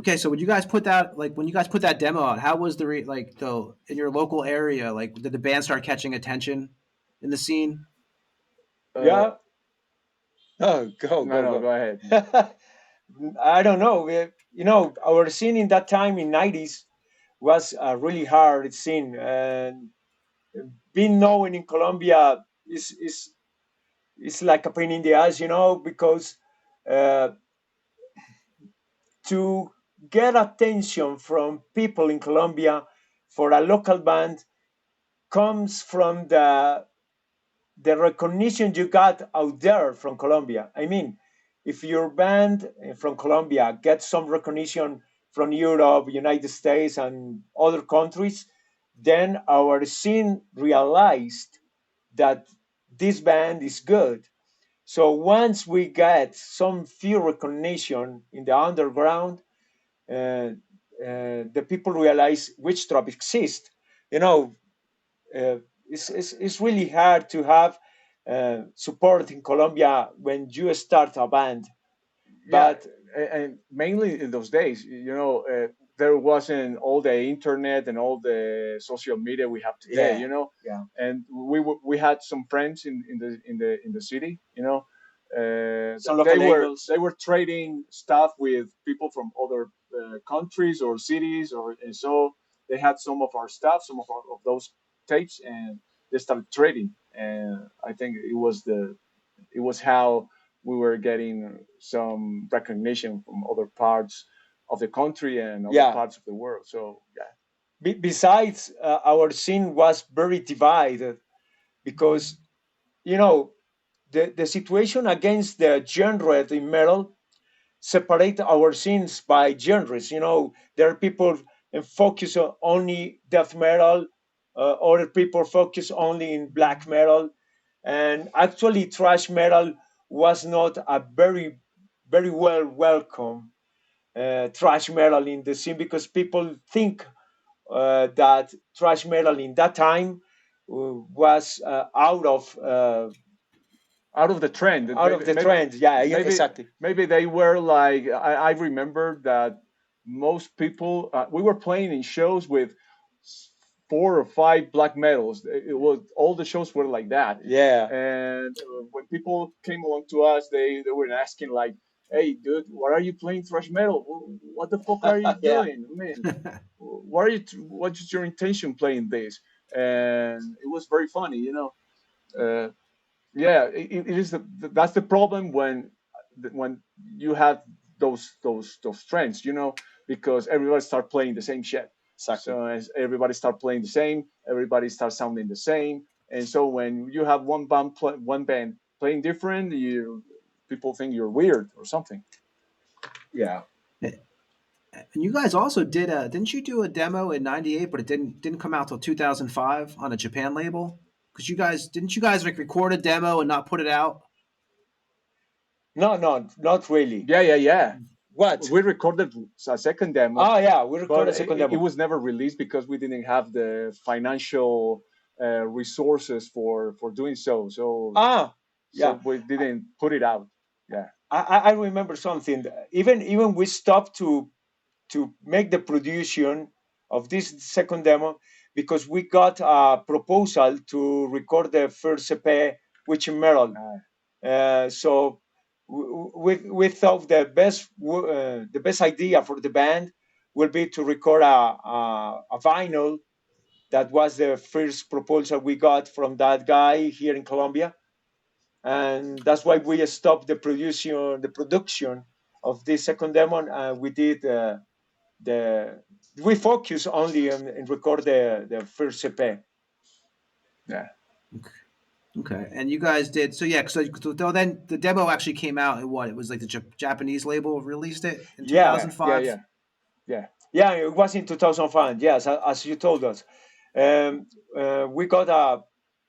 Okay, so when you guys put that demo out, how was the in your local area? Like, did the band start catching attention in the scene? Yeah, Oh, Go ahead. I don't know. Our scene in that time in '90s was a really hard scene, and being known in Colombia is like a pain in the ass, because uh, to get attention from people in Colombia for a local band comes from the recognition you got out there from Colombia. I mean, if your band from Colombia gets some recognition from Europe, United States, and other countries, then our scene realized that this band is good. So once we get some few recognition in the underground, the people realize Witchtrap exists. You know, it's really hard to have support in Colombia when you start a band. Yeah, But and mainly in those days, there wasn't all the internet and all the social media we have today. yeah, yeah, And we had some friends in the city. some They local were labels. they were trading stuff with people from other countries or cities, and so they had some of our stuff, some of those tapes, and they started trading. And I think it was how we were getting some recognition from other parts of the country and other Yeah. parts of the world. So yeah, Besides, our scene was very divided because you know the situation against the genre in metal separate our scenes by genres. There are people focus on only death metal, other people focus only in black metal, and actually thrash metal was not a very very well welcome thrash metal in the scene because people think that thrash metal in that time was out of the trend. out of the trend. Yeah, maybe exactly. maybe they were like I remember that most people we were playing in shows with 4 or 5 black metals. It was all the shows were like that. Yeah. And when people came along to us, they were asking like, "Hey, dude, why are you playing thrash metal? What the fuck are you Yeah. doing? I mean, what's your intention playing this?" And it was very funny. Uh, yeah, it is that's the problem when you have those trends, because everybody start playing the same shit. Exactly. So as everybody start playing the same, everybody starts sounding the same, and so when you have one band playing different, people think you're weird or something. Yeah. And you guys also didn't you do a demo in '98, but it didn't come out till 2005 on a Japan label? Because didn't you guys like record a demo and not put it out? No, no, not really. Yeah. What? We recorded a second demo, Oh, yeah, we but recorded a second it demo. was never released because we didn't have the financial resources for doing so. So Yeah. we didn't put it out. Yeah. I remember something. Even we stopped to make the production of this second demo because we got a proposal to record the first EP, Witchhammer. So we thought the best idea for the band will be to record a vinyl. That was the first proposal we got from that guy here in Colombia, and that's why we stopped the production of this second demo. And the we focus only on and record the first EP. Yeah. Okay, and you guys did so. Yeah, so then the demo actually came out. And what it was like the Japanese label released it in Yeah, 2005. Yeah. yeah, it was in 2005. Yes, as you told us. We got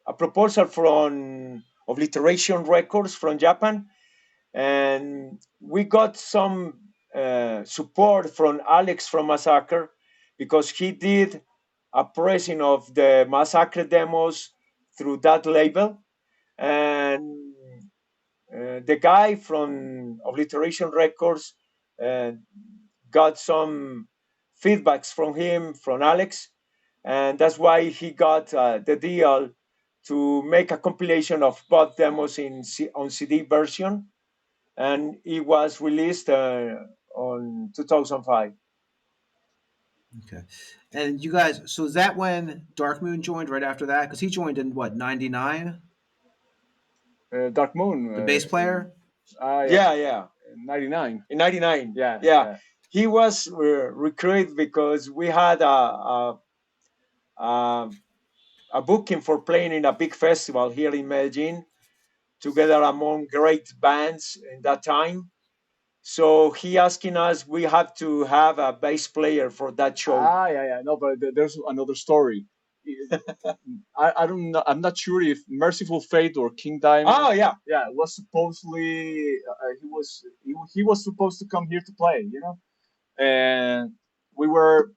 a proposal from Obliteration Records from Japan, and we got some support from Alex from Massacre because he did a pressing of the Massacre demos through that label, and the guy from Obliteration Records uh, got some feedbacks from him, from Alex, and that's why he got the deal to make a compilation of both demos on CD version. and it was released on 2005. Okay. And you guys, so is that when Dark Moon joined right after that? Because he joined in what, 99? Dark Moon. The bass player? Yeah, yeah. 99. In 99. Yeah, Yeah. yeah. He was recruited because we had a, a booking for playing in a big festival here in Medellin, together among great bands in that time. So he asking us, we have to have a bass player for that show. Yeah. No, but there's another story. I don't know. I'm not sure if Merciful Fate or King Diamond. Oh yeah, Yeah, was supposedly he was supposed to come here to play, and we were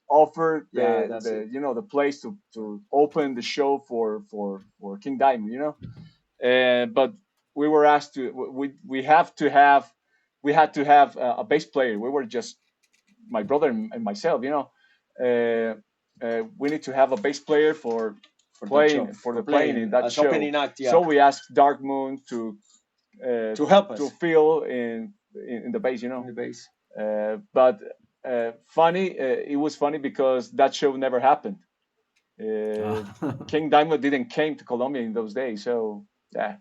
offered the place to open the show for King Diamond, but we were asked to we had to have a bass player. We were just my brother and myself, we need to have a bass player for playing in that show. Opening act, yeah. So we asked Dark Moon to help us to fill in the bass, in the bass. But funny, it was funny because that show never happened. King Diamond didn't came to Colombia in those days, so yeah.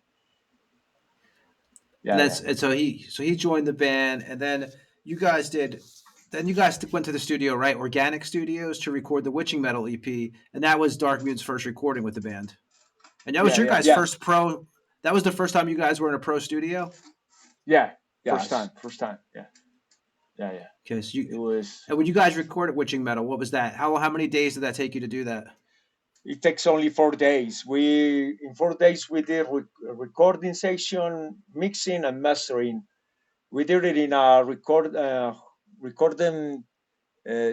And so he joined the band, and then you guys went to the studio, right? Organic Studios, to record the Witching Metal EP, and that was Dark Moon's first recording with the band. And that was your guys' first pro. That was the first time you guys were in a pro studio. Yeah, first time. Yeah. Okay, so it was. And when you guys recorded Witching Metal, what was that? How many days did that take you to do that? It takes only 4 days. In 4 days we did recording session, mixing and mastering. We did it in a recording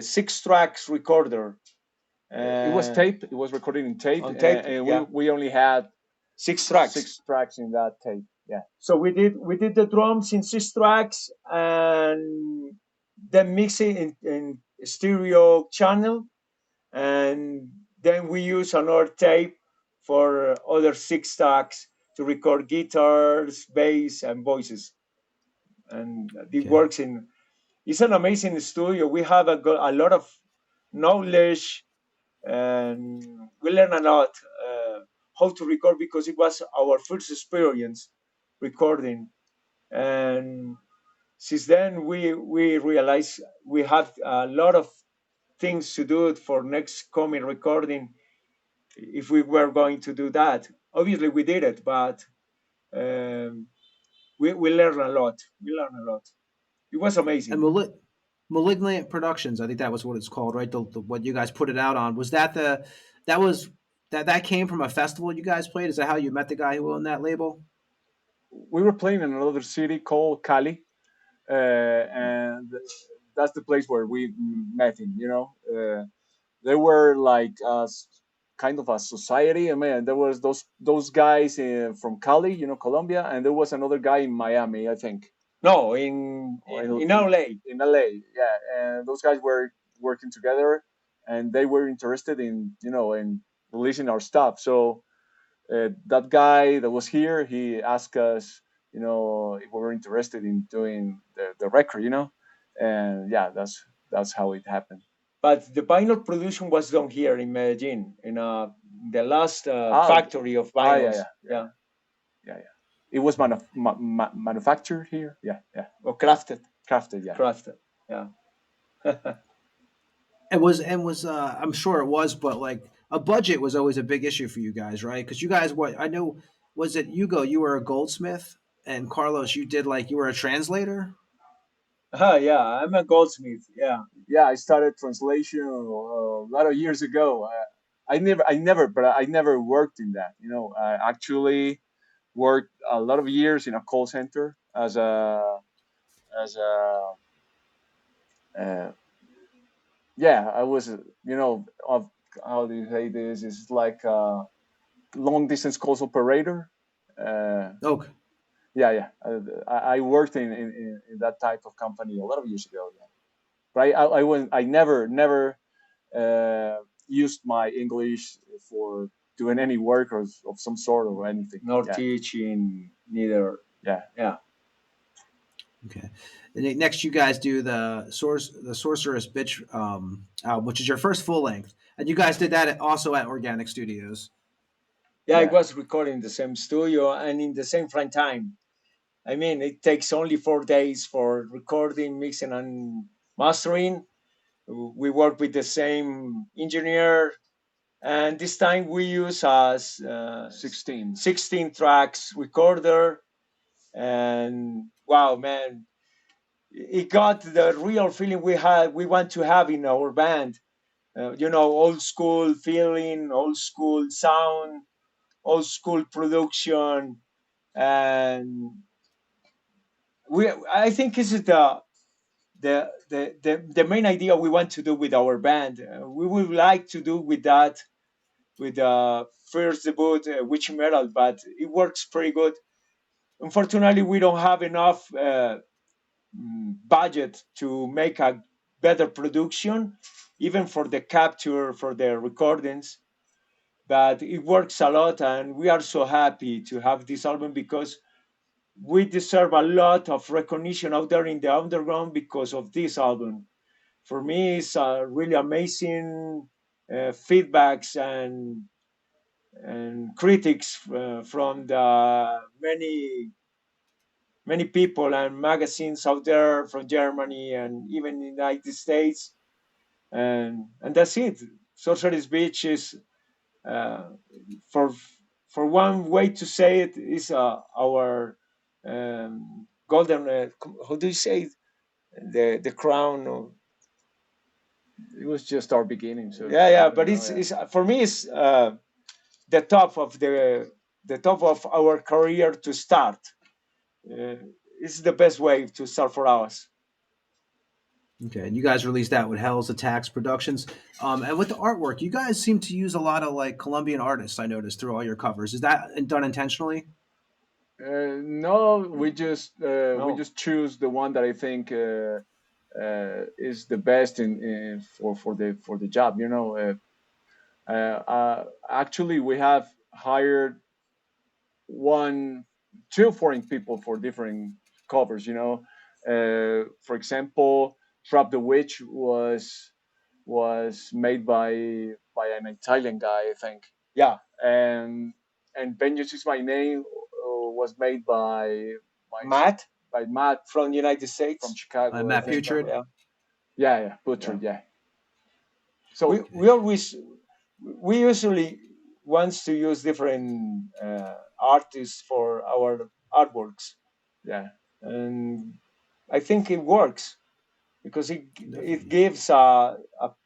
6 tracks recorder. It was tape. It was recorded in tape. On tape, and we only had 6 tracks. 6 tracks in that tape. Yeah. So we did the drums in 6 tracks, and then mixing in stereo channel, and then we use another tape for other 6 tracks to record guitars, bass, and voices. And it works in. It's an amazing studio. We have a lot of knowledge, and we learn a lot how to record, because it was our first experience recording. And since then we realized we have a lot of things to do for next coming recording if we were going to do that. Obviously we did it, but we learned a lot. It was amazing. And Malignant Productions, I think that was what it's called, right? The what you guys put it out on. Was that that came from a festival you guys played? Is that how you met the guy who owned that label? We were playing in another city called Cali, and that's the place where we met him. They were like kind of a society. I mean, there was those guys from Cali, Colombia, and there was another guy in Miami, I think. No, in LA. In LA, yeah. And those guys were working together, and they were interested in in releasing our stuff. So that guy that was here, he asked us, if we were interested in doing the record, and yeah, that's how it happened. But the vinyl production was done here in Medellin, in the last factory of vinyls. Yeah. It was manufactured here. Yeah. Or crafted. Yeah. Crafted. Yeah. It was I'm sure it was, but like a budget was always a big issue for you guys, right? Because you guys, I know, was it Hugo? You were a goldsmith, and Carlos, you were a translator. Yeah, I'm a goldsmith. Yeah. I started translation a lot of years ago. I never worked in that. I actually worked a lot of years in a call center as a I was, of how do you say this? It's like a long distance calls operator. Okay. Yeah. I worked in that type of company a lot of years ago. Yeah. But I never used my English for doing any work of some sort or anything. Nor teaching, neither. Yeah. Okay. And then next, you guys do the Sorceress Bitch album, which is your first full length, and you guys did that also at Organic Studios. Yeah, I Yeah. was recording in the same studio and in the same front time. I mean, it takes only 4 days for recording, mixing, and mastering. We work with the same engineer, and this time we use as 16. 16 tracks recorder. And wow, man, it got the real feeling we want to have in our band. Old school feeling, old school sound, old school production, and I think this is the main idea we want to do with our band. We would like to do with that with first debut Witch Metal, but it works pretty good. Unfortunately, we don't have enough budget to make a better production, even for the capture for the recordings. But it works a lot, and we are so happy to have this album because we deserve a lot of recognition out there in the underground because of this album. For me, it's really amazing feedbacks and critics from the many people and magazines out there from Germany and even the United States, and that's it. Sorcerer's Beach is uh, for for one way to say it is our golden. How do you say it? The crown? It was just our beginning. So Yeah, yeah. But yeah. it's for me it's the top of the top of our career to start. Uh, it's the best way to start for us. Okay, and you guys released that with Hell's Attacks Productions. And with the artwork, you guys seem to use a lot of like Colombian artists. I noticed through all your covers. Is that done intentionally? No, we No, just choose the one that I think is the best for the job. Actually, we have hired one, two foreign people for different covers. For example, Trap the Witch was made by an Italian guy, I think. yeah, And Vengeance is My Name was made by Matt by Matt from the United from States. Chicago, I Matt think. Putrid. Yeah, Yeah, yeah. Butchered, yeah. We So we always we usually wants to use different artists for our artworks, yeah, and I think it works because it Definitely. gives a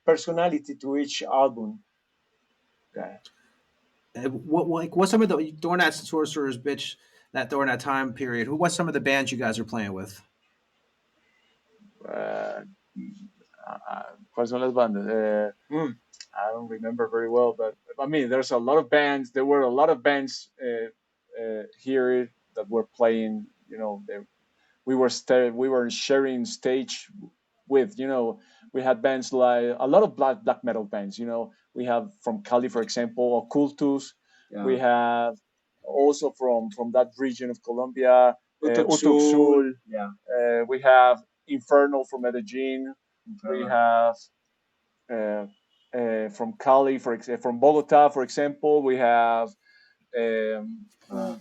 personality to each album. yeah. What's some of the during that Sorcerer's Bitch that during that time period? What's some of the bands you guys are playing with? Uh, ¿Cuáles son las bandas? Mm, I don't remember very well, but I mean, there's a lot of bands. There were a lot of bands here that were playing. We were sharing stage with. We had bands like a lot of black metal bands. We have from Cali, for example, Occultus. yeah, We have also from that region of Colombia, Utoxul, Utuxul. yeah, We have Infernal from Medellin. We Inferno. have uh, from Cali, from Bogota, for example, we have. Um, Uh,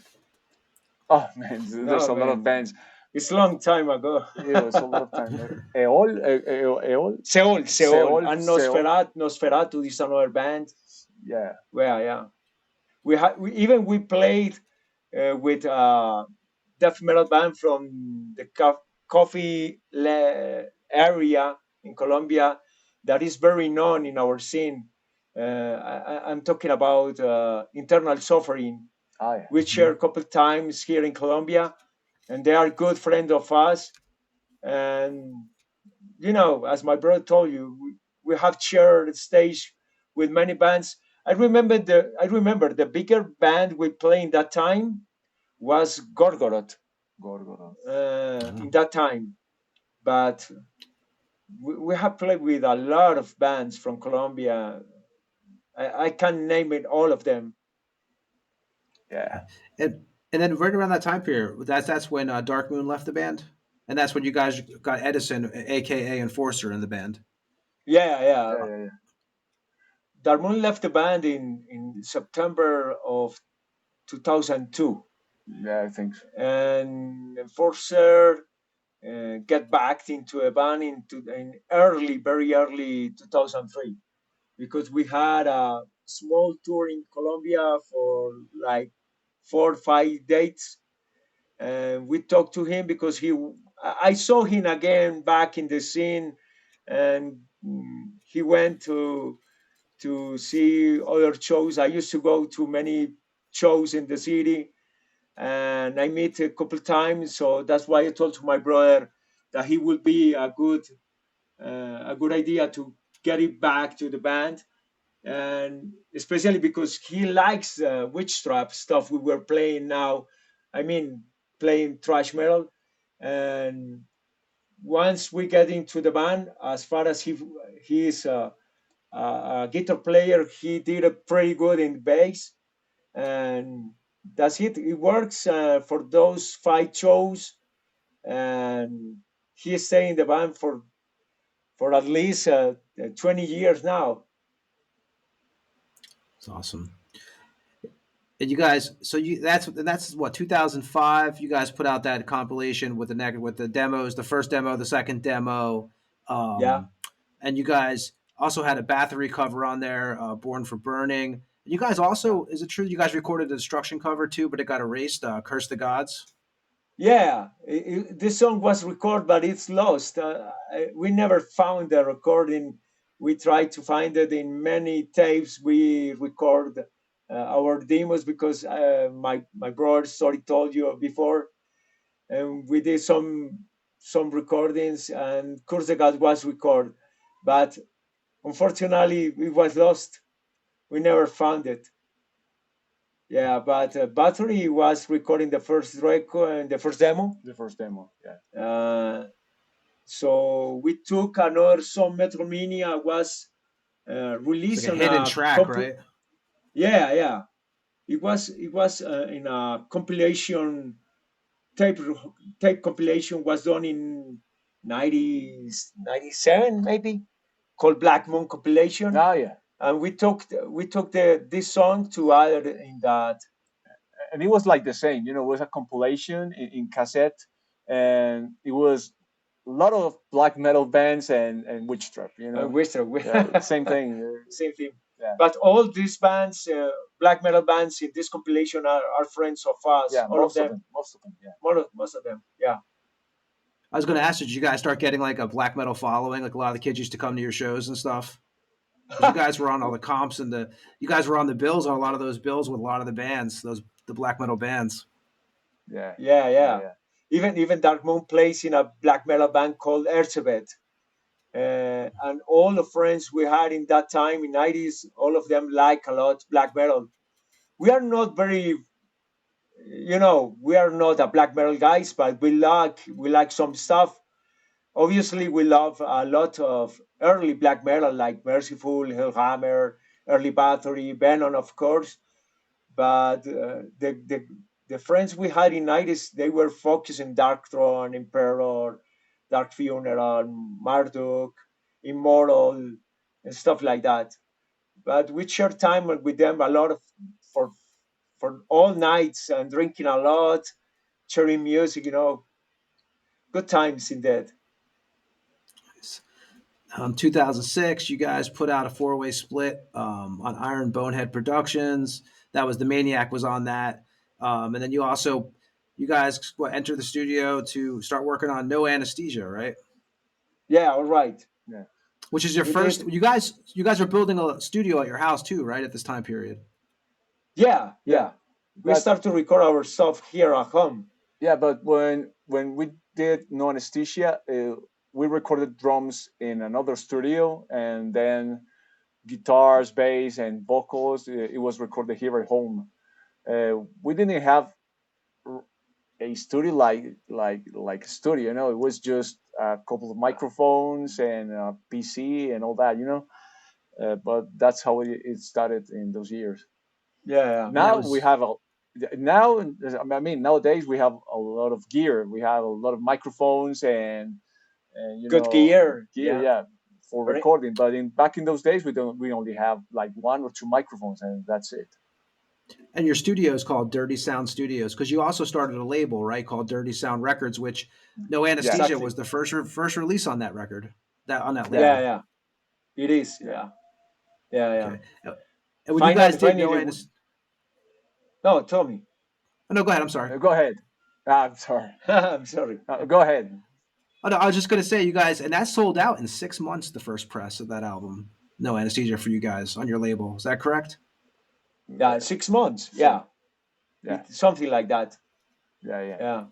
oh man, there's no a lot of man, bands. it's a long time ago. It was a lot of time. Eol, Seoul, Seol, and Seol. Nosferatu is another band. Yeah, Well, yeah, we played with death metal band from the coffee area in Colombia that is very known in our scene. I'm talking about Internal Suffering, yeah. which share a couple times here in Colombia, and they are good friends of us. And as my brother told you, we have shared stage with many bands. I remember the bigger band we played in that time was Gorgoroth Gorgoroth. Oh. in that time. But we have played with a lot of bands from Colombia. I can't name it all of them. Yeah. And then right around that time period, that's when Dark Moon left the band. And that's when you guys got Edison, aka Enforcer, in the band. Yeah, Yeah. Darmon left the band in September of 2002, Yeah, I think so. and Enforcer get back into a band in very early 2003, because we had a small tour in Colombia for like 4 or 5 dates, and we talked to him because I saw him again back in the scene, and he went to see other shows. I used to go to many shows in the city, and I met a couple times. So that's why I told to my brother that he would be a good idea to get it back to the band, and especially because he likes Witchtrap stuff we were playing now. I mean, playing thrash metal, and once we get into the band, as far as he is a guitar player, he did it pretty good in bass, and that's it. It works for those 5 shows, and he stayed in the band for at least 20 years now. It's awesome. And you guys, so that's what 2005. You guys put out that compilation with the demos, the first demo, the second demo, Yeah, and you guys also had a Bathory cover on there, "Born for Burning." You guys also, is it true you guys recorded the Destruction cover too, but it got erased? "Curse the Gods." yeah. This song was recorded, but it's lost. We never found the recording. We tried to find it in many tapes. We record our demos because my brother already told you before, and we did some recordings, and Curse the God was recorded, but unfortunately it was lost. We never found it. Yeah, but Battery was recording the first record and the first demo. The first demo. Yeah. So we took another song. Metro Mania was It's released like a on hidden a track, right? Yeah. It was in a compilation tape. Tape compilation was done in 97 maybe, called Black Moon compilation, Oh yeah. and we took this song to add in that. And it was like the same. It was a compilation in cassette, and it was a lot of black metal bands and Witchtrap. Western, Yeah, same thing. same thing. Yeah. But all these bands, black metal bands in this compilation, are friends of us. Yeah, All of most of them. them. Most of them. Yeah. Most of them. Yeah. I was going to ask you, did you guys start getting like a black metal following? Like a lot of the kids used to come to your shows and stuff. 'Cause you guys were on all the comps and you guys were on the bills on a lot of those bills with a lot of the bands, the black metal bands. Yeah. Yeah. Even Dark Moon plays in a black metal band called Erzebet. And all the friends we had in that time in '90s, all of them like a lot black metal. We are not very, we are not a black metal guys, but we like some stuff. Obviously, we love a lot of early black metal like Merciful, Hellhammer, Early Battery, Venom, of course. But the friends we had in '90s, they were focused in Dark Throne, Emperor, Dark Funeral, Marduk, Immortal, and stuff like that. But we shared time with them a lot for for all nights and drinking a lot, sharing music. Good times indeed. 2006, you guys put out a 4-way split on Iron Bonehead Productions. That was the Maniac was on that, and then you guys entered the studio to start working on No Anesthesia, right? Yeah, all right. Yeah. Which is your We first. did. You guys are building a studio at your house too, right? At this time period. Yeah. We But start to record our stuff here at home. yeah, but when we did No Anesthesia, we recorded drums in another studio, and then guitars, bass, and vocals. It was recorded here at home. We didn't have a studio like a studio. It was just a couple of microphones and a PC and all that. But that's how it started in those years. Yeah. Now was- we have now, I mean, nowadays we have a lot of gear. We have a lot of microphones and Good gear. gear, Yeah. yeah, for Right. recording. But back in those days, we only have like one or two microphones, and that's it. And your studio is called Dirty Sound Studios because you also started a label, right, called Dirty Sound Records, which No Yeah, Anesthesia Exactly. was the first release on that record, that on that yeah, Yeah, label. yeah. It is. Yeah. Yeah, yeah. Okay. And when you guys did No Finally, Anesthesia, no, tell me. oh no, go ahead. I'm sorry. Go ahead. I'm sorry. I'm sorry. Go ahead. Oh no, I was just gonna say, you guys, and that sold out in 6 months. The first press of that album, No Anesthesia, for you guys on your label. Is that correct? Yeah, 6 months. Yeah, Yeah, something like that. yeah.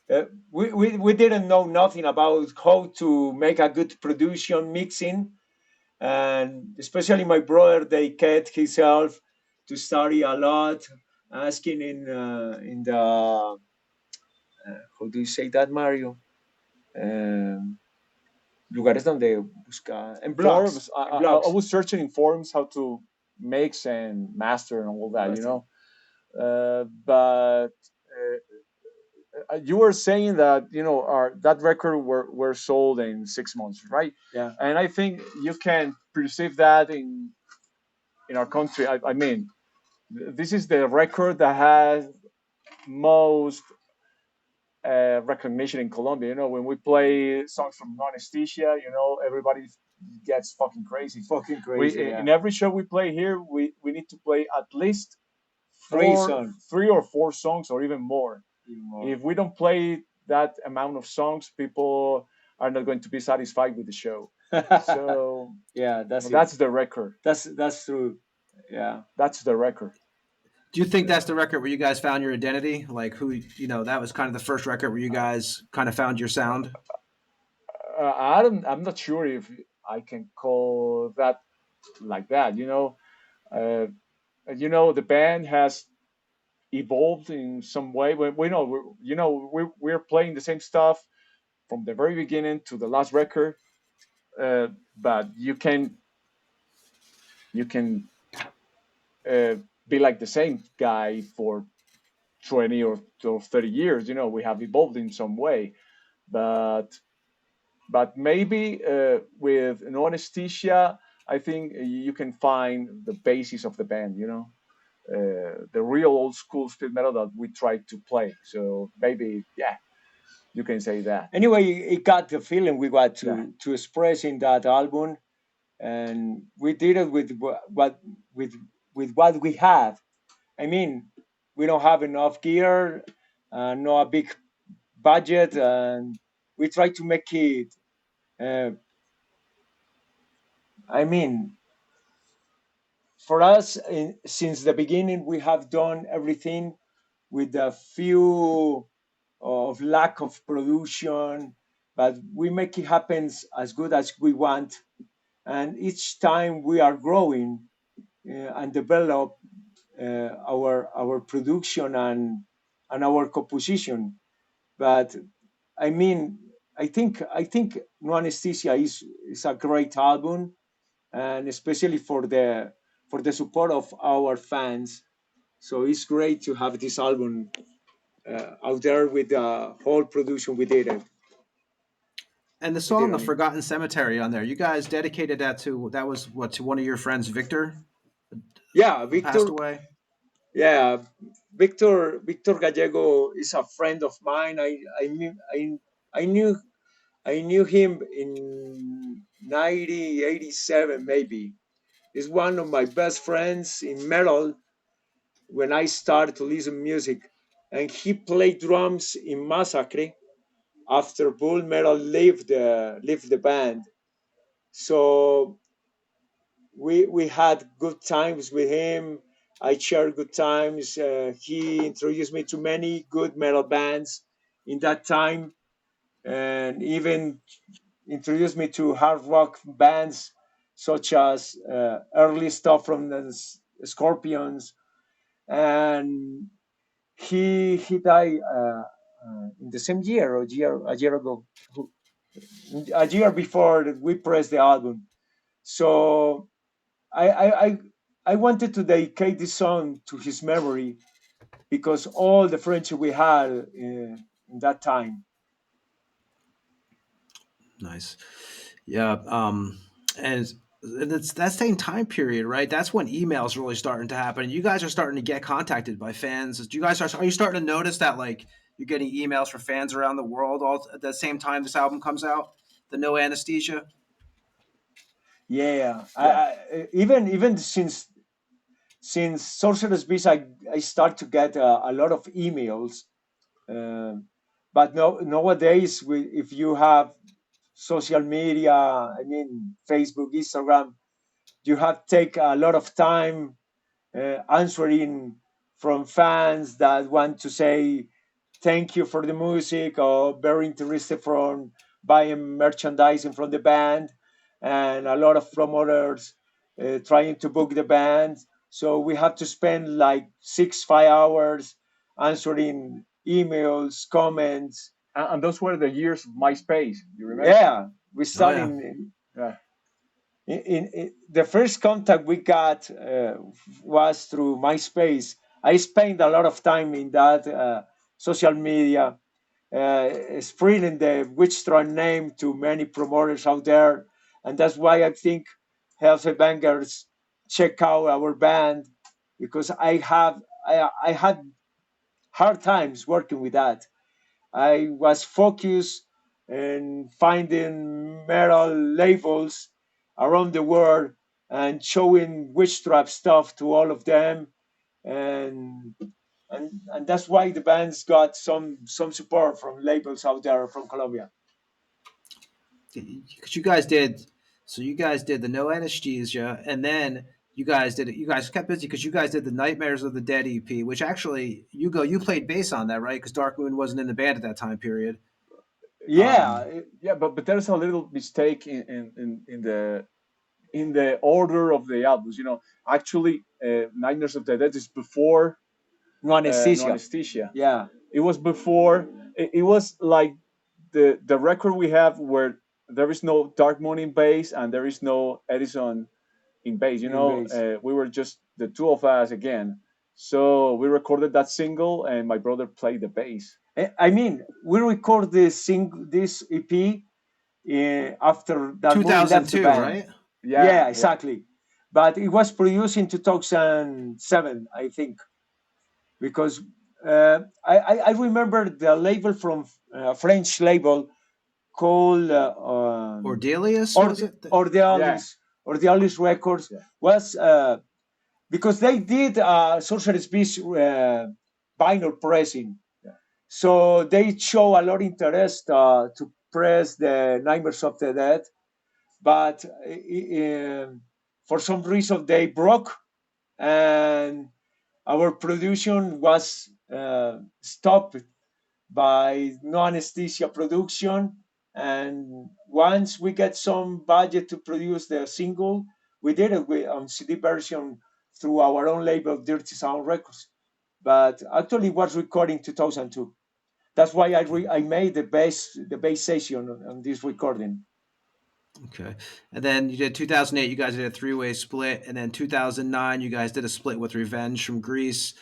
Yeah. We didn't know nothing about how to make a good production mixing, and especially my brother dedicated himself to study a lot, asking in the how do you say that, Mario? Um, lugares donde busca en blogs, Forums. en I blogs. was searching in forums how to mix and master and all that, but you were saying that that record were sold in 6 months, right? Yeah. And I think you can perceive that in our country. I mean, this is the record that has most recognition in Colombia. When we play songs from Non Anesthesia, everybody gets fucking crazy. Fucking We crazy. Yeah. in every show we play here, we need to play at least Three songs. 3 or 4 songs, or even more. If we don't play that amount of songs, people are not going to be satisfied with the show. So yeah, that's the record. that's true. Yeah. That's the record. Do you think that's the record where you guys found your identity? Like that was kind of the first record where you guys kind of found your sound? I'm not sure if I can call that like that. The band has evolved in some way. We're playing the same stuff from the very beginning to the last record, but you can be like the same guy for 20 or 30 years. We have evolved in some way, but maybe with No Anesthesia, I think you can find the basis of the band. The real old school speed metal that we try to play. So maybe, yeah, you can say that. Anyway, it got the feeling we got to Yeah. to express in that album, and we did it with what we have. I mean, we don't have enough gear, no a big budget, and we try to make it. Uh, I mean, for us, since the beginning, we have done everything with a few of lack of production, but we make it happen as good as we want. And each time we are growing and develop our production and our composition. But I mean, I think No Anesthesia is a great album, and especially for the support of our fans. So it's great to have this album out there with the whole production we did it. And the song "A Forgotten Cemetery" on there, you guys dedicated that was what, to one of your friends, Victor, Yeah, who passed away. Yeah, Victor Gallego is a friend of mine. I knew him in 1987 maybe. He's one of my best friends in metal when I started to listen music, and he played drums in Massacre after Bull Metal left the band. So we had good times with him. I shared good times. He introduced me to many good metal bands in that time, and even introduced me to hard rock bands such as early stuff from the Scorpions. And he died in the same year or a year ago, a year before we pressed the album. So I I I, I wanted to dedicate this song to his memory, because all the friendship we had in that time. Nice. Yeah. And it's that same time period, right? That's when emails really starting to happen. You guys are starting to get contacted by fans. Do you guys are you starting to notice that like you're getting emails from fans around the world all at the same time this album comes out? The No Anesthesia. Yeah, Yeah. even since Sorcerer's Beast, I start to get a lot of emails. But no, nowadays, if you have social media, I mean Facebook, Instagram, you have to take a lot of time answering from fans that want to say thank you for the music or very interested from buying merchandising from the band, and a lot of promoters trying to book the band. So we have to spend like 6 5 hours answering emails, comments. And those were the years of MySpace. You remember? Yeah, we Oh started yeah. Yeah. in the first contact we got was through MySpace. I spent a lot of time in that social media, spreading the Witchtrap name to many promoters out there, and that's why I think healthy bangers check out our band, because I had hard times working with that. I was focused in finding metal labels around the world and showing Witchtrap stuff to all of them, and and that's why the band's got some support from labels out there from Colombia. Because you guys did, so you guys did the No Anesthesia, and then you guys kept busy because you guys did the Nightmares of the Dead EP, which actually you played bass on that, right? Because Dark Moon wasn't in the band at that time period. Yeah, Yeah, but there's a little mistake in the order of the albums. Actually, Nightmares of the Dead is before no No anesthesia. Anesthesia. Yeah, It was before. It was like the record we have where there is no Dark Moon in bass and there is no Edison in bass. in bass. We were just the two of us again. So we recorded that single, and my brother played the bass. I mean, we record this EP after Dark Moon left the 2002, band. right? Yeah, Yeah, yeah. exactly. But it was produced in 2007, I think, because I remember the label from French label called Ordelius was it? Yeah. Ordealis Records Yeah. was because they did Sorcerer's Beast vinyl pressing. Yeah. So they show a lot of interest to press the Nightmares of the Dead, but for some reason they broke, and our production was stopped by no anesthesia production. And once we get some budget to produce the single, we did it on CD version through our own label, Dirty Sound Records. But actually, it was recording 2002. That's why I made the bass session on this recording. Okay. And then you did 2008, you guys did a three-way split, and then 2009, you guys did a split with Revenge from Greece.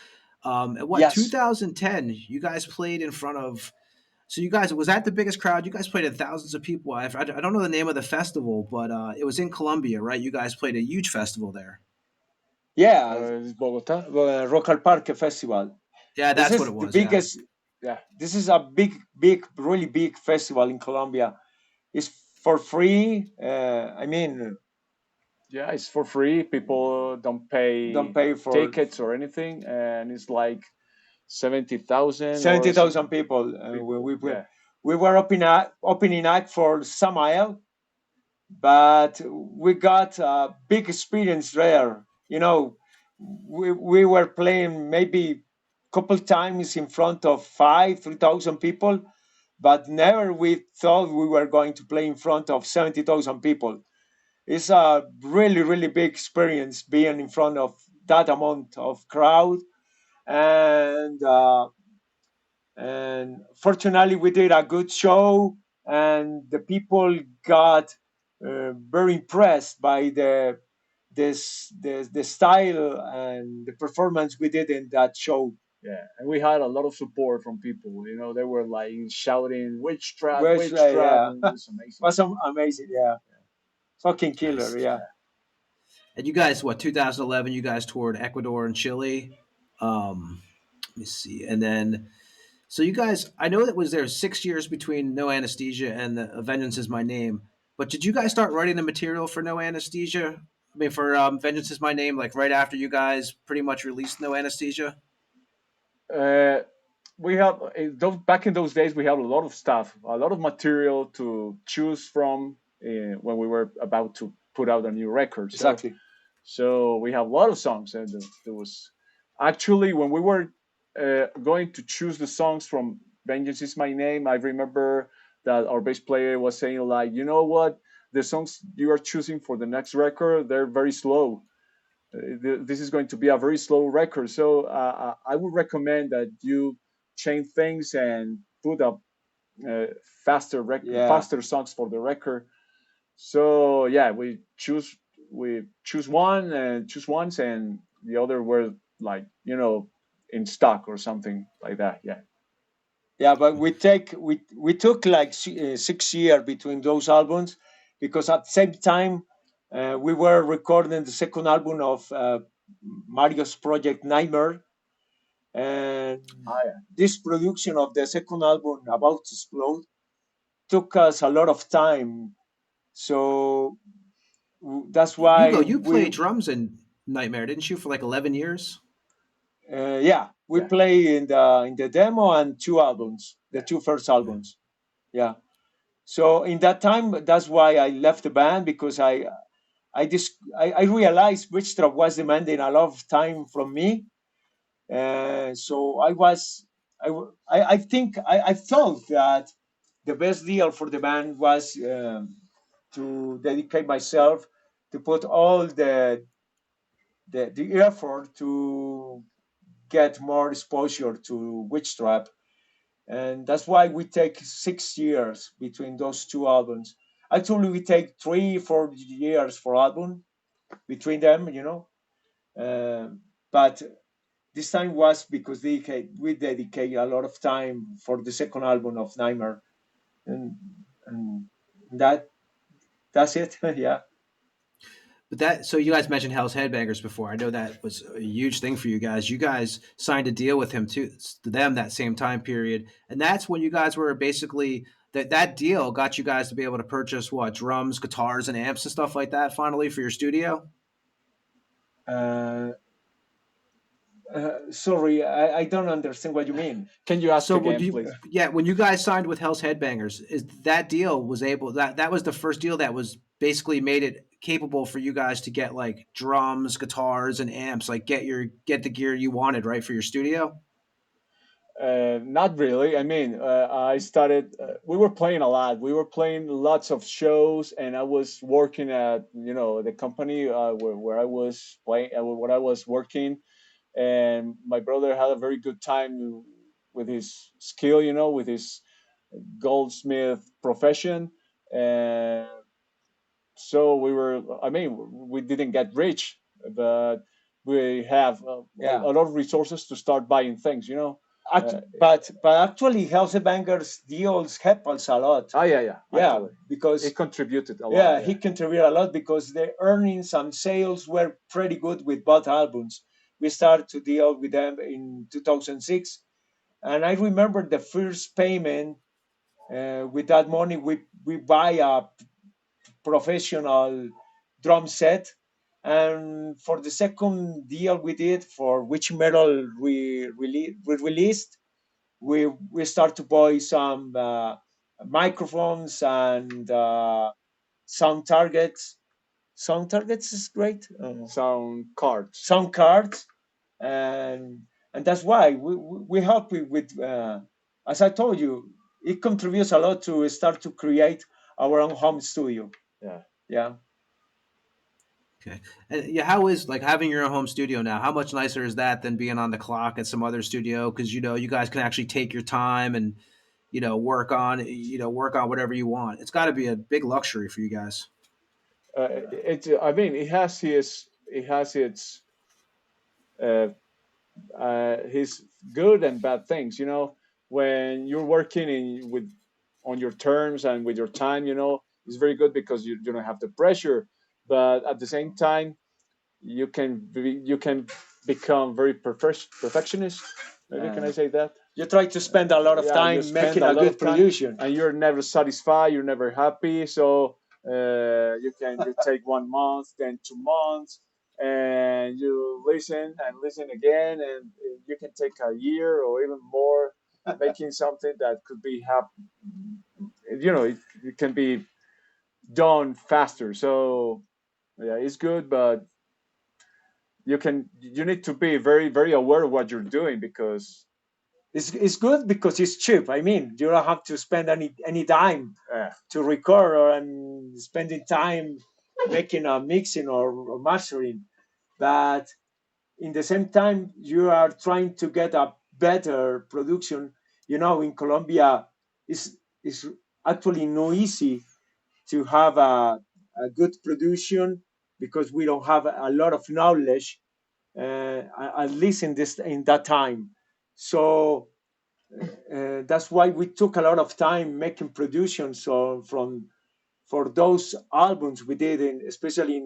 And what Yes. 2010, you guys played in front of. So you guys was that the biggest crowd? You guys played at thousands of people. I don't know the name of the festival, but it was in Colombia, right? You guys played a huge festival there. Yeah, It's Bogota. Rock al Parque Festival. Yeah, This that's what is it the was. biggest. Yeah. This is a big, really big festival in Colombia. It's for free. I mean, Yeah, it's for free. People don't pay for tickets or anything, and it's like 70,000 70,000 people. Yeah. We were opening act for Samael, but we got a big experience there. We were playing maybe a couple times in front of 3,000 people, but never we thought we were going to play in front of 70,000 people. It's a really, really big experience being in front of that amount of crowd. And fortunately we did a good show, and the people got very impressed by the style and the performance we did in that show. Yeah, and we had a lot of support from people. You know, they were like shouting "Witchtrap, Witchtrap, Witchtrap," yeah. and it was amazing. Was amazing, yeah. Fucking killer, Nice. yeah. And you guys, what 2011? You guys toured Ecuador and Chile. Let me see, and then so you guys, I know that was there 6 years between No Anesthesia and the Vengeance Is My Name. But did you guys start writing the material for No Anesthesia? I mean, for Vengeance Is My Name, like right after you guys pretty much released No Anesthesia. Uh, we have those back in those days. We had a lot of stuff, a lot of material to choose from when we were about to put out a new record. Exactly. So we have a lot of songs, and there was actually when we were going to choose the songs from "Vengeance Is My Name." I remember that our bass player was saying like, you know what, the songs you are choosing for the next record, they're very slow. This is going to be a very slow record. So I would recommend that you change things and put up uh, Yeah. faster songs for the record. So yeah, we choose one and choose ones, and the other were like in stock or something like that. Yeah. Yeah, but we took like 6 years between those albums because at the same time we were recording the second album of Mario's project Nightmare, and Ah, yeah. this production of the second album About to Explode took us a lot of time. So that's Hugo, why you we played drums in Nightmare, didn't you, for like 11 years? yeah, we Yeah. play in the demo and two albums, the two first Yeah. albums. Yeah. So in that time, that's why I left the band because I realized Witchtrap was demanding a lot of time from me. So I think I thought that the best deal for the band was to dedicate myself to put all the effort to get more exposure to Witchtrap, and that's why we take 6 years between those two albums. Actually, we take 3 4 years for album between them, but this time was because we dedicate a lot of time for the second album of Nightmare, and and that that's it. Yeah. But that so you guys mentioned Hell's Headbangers before. I know that was a huge thing for you guys. You guys signed a deal with him too, to them that same time period, and that's when you guys were basically that deal got you guys to be able to purchase what drums, guitars, and amps and stuff like that finally for your studio. Uh, Sorry, I don't understand what you mean. Can you ask So when again, you please? yeah when you guys signed with Hell's Headbangers, is that deal was able that was the first deal that was basically made it capable for you guys to get like drums, guitars, and amps, like get the gear you wanted right for your studio. Not really. I mean, I started. We were playing a lot. We were playing lots of shows, and I was working at the company where I was playing, where I was working, and my brother had a very good time with his skill, with his goldsmith profession, and so we were. I mean, we didn't get rich, but we have Yeah. a lot of resources to start buying things. Uh, But actually, Hell's deals help us a lot. yeah, yeah, Yeah, actually, because it contributed a yeah, lot. he Yeah. contributed a lot because the earnings and sales were pretty good with both albums. We started to deal with them in 2006, and I remember the first payment. With that money, we buy a professional drum set, and for the second deal we did for which metal we released, we start to buy some microphones and sound targets. Sound targets is great. Sound cards. Sound cards, and that's why we help with. As I told you, it contributes a lot to start to create our own home studio. Yeah. Yeah. Okay. And yeah, how is like having your own home studio now? How much nicer is that than being on the clock at some other studio? Because you guys can actually take your time and work on whatever you want. It's got to be a big luxury for you guys. I mean, it has its uh, his good and bad things. When you're working on your terms and with your time, it's very good because you don't have the pressure. But at the same time, you can become very perfectionist. Maybe can I say that? You try to spend a lot of time making a good production, and you're never satisfied. You're never happy. So you take 1 month, then 2 months, and you listen and listen again, and you can take a year or even more making something that could be it can be done faster. So yeah, it's good, but you need to be very very aware of what you're doing because it's good because it's cheap. I mean, you don't have to spend any time to record or spending time making a mixing or mastering. But in the same time, you are trying to get a better production. In Colombia, it's actually no easy to have a good production because we don't have a lot of knowledge, at least in that time. So that's why we took a lot of time making productions. So for those albums we did, especially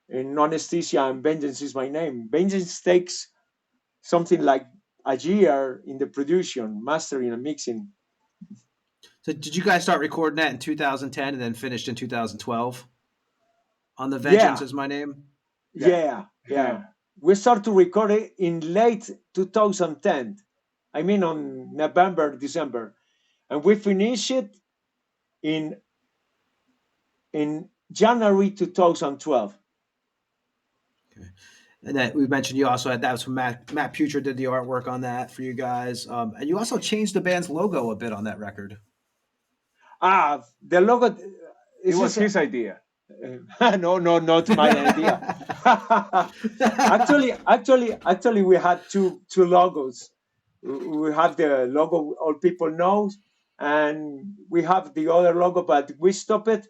in Anesthesia and Vengeance Is My Name. Vengeance takes something like a year in the production, mastering and mixing. So did you guys start recording that in 2010 and then finished in 2012 on the Vengeance Is My Name? Yeah. We started to record it in late 2010. I mean, on November, December, and we finished it in January 2012. Okay. And then we mentioned you also had that was from Matt Pucher did the artwork on that for you guys, and you also changed the band's logo a bit on that record. The logo. It was his idea. No, not my idea. actually, we had two logos. We have the logo all people know, and we have the other logo, but we stopped it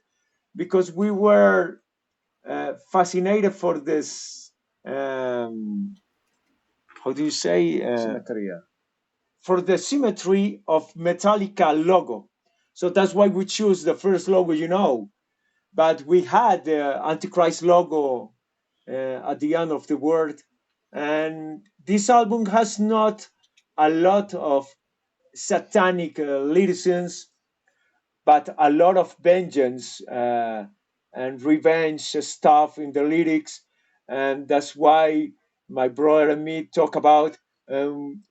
because we were fascinated for this. How do you say? For the symmetry of Metallica logo. So that's why we choose the first logo, But we had the Antichrist logo at the end of the word. And this album has not a lot of satanic lyricisms, but a lot of vengeance and revenge stuff in the lyrics. And that's why my brother and me talk about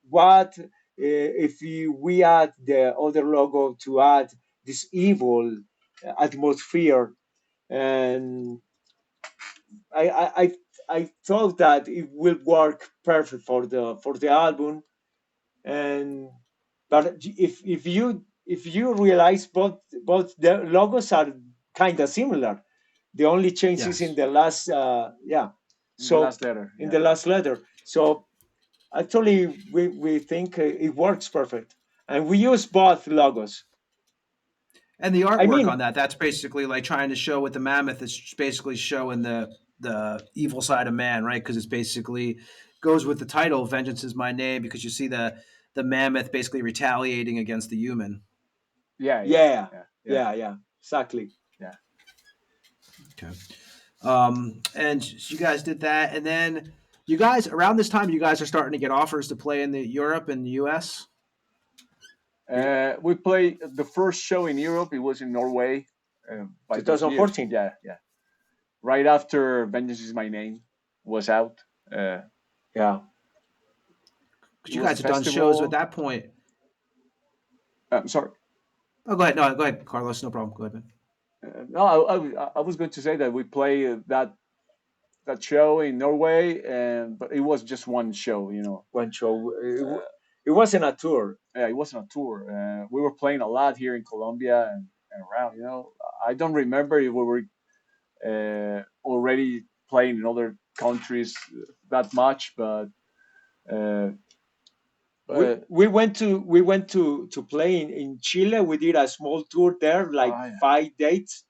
what if we add the other logo to add this evil atmosphere. And I thought that it will work perfect for the album. And but if you realize both the logos are kind of similar, the only change is in the last so the last letter. In the last letter. So actually we think it works perfect, and we use both logos. And the artwork on that's basically like trying to show with the mammoth is basically showing the evil side of man, right? Because it's basically goes with the title, Vengeance Is My Name, because you see the mammoth basically retaliating against the human. Yeah, exactly. Yeah. Okay. And you guys did that, and then you guys around this time, you guys are starting to get offers to play in the Europe and the US. We played the first show in Europe. It was in Norway. 2014. Yeah. Right after Vengeance Is My Name was out. Because you guys had done shows at that point. I'm sorry. Oh, go ahead. No, go ahead, Carlos. No problem. Go ahead, man. No, I was going to say that we played that show in Norway, but it was just one show. One show. It wasn't a tour. Yeah, it wasn't a tour. We were playing a lot here in Colombia and around. I don't remember if we were already playing in other countries that much, but we went to play in Chile. We did a small tour there, 5 dates,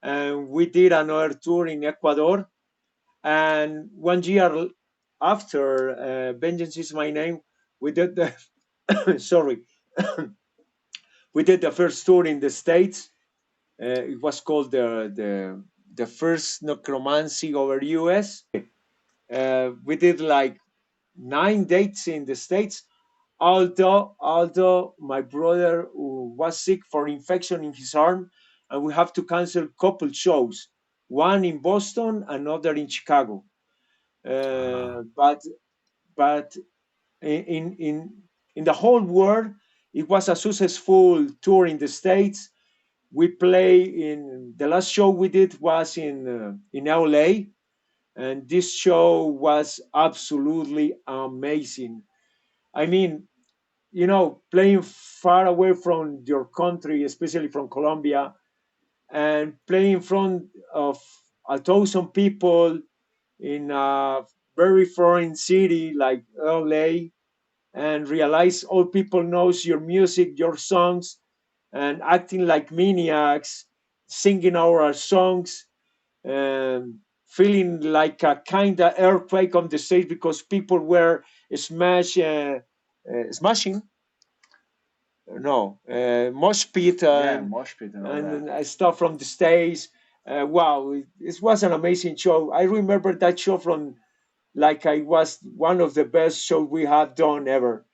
and we did another tour in Ecuador. And 1 year after Vengeance Is My Name, we did the sorry, we did the first tour in the States. It was called the first necromancy over US. We did like 9 dates in the States. Although my brother was sick for infection in his arm, and we have to cancel couple shows, one in Boston, another in Chicago. Ah. But in the whole world, it was a successful tour in the States. We play in the last show we did was in LA, and this show was absolutely amazing. I mean, playing far away from your country, especially from Colombia, and playing in front of 1,000 people in a very foreign city like LA, and realize all people knows your music, your songs, and acting like maniacs, singing our songs, and feeling like a kind of earthquake on the stage because people were smashing, no, mosh pit Yeah, and mosh pit and all that. stuff from the stage. Wow, it was an amazing show. I remember that show from like I was one of the best shows we have done ever.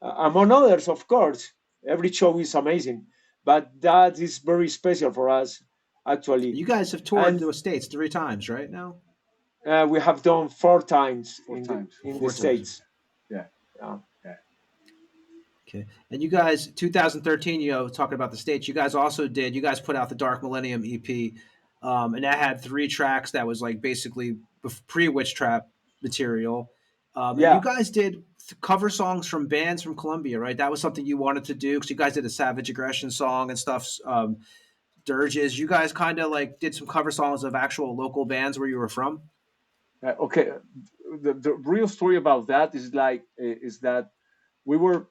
Among others, of course. Every show is amazing, but that is very special for us, actually. You guys have toured And the States 3 times, right now? we have done 4 times Four in the times. in the Four times. States. Yeah, Yeah. yeah. Okay. And you guys, 2013, talking about the States, you guys put out the Dark Millennium EP, and that had 3 tracks that was like basically pre Witchtrap material. And you Yeah, guys did cover songs from bands from Colombia, right? That was something you wanted to do because you guys did a Savage Aggression song and stuff, dirges. You guys kind of like did some cover songs of actual local bands where you were from. Okay, the real story about that is that we were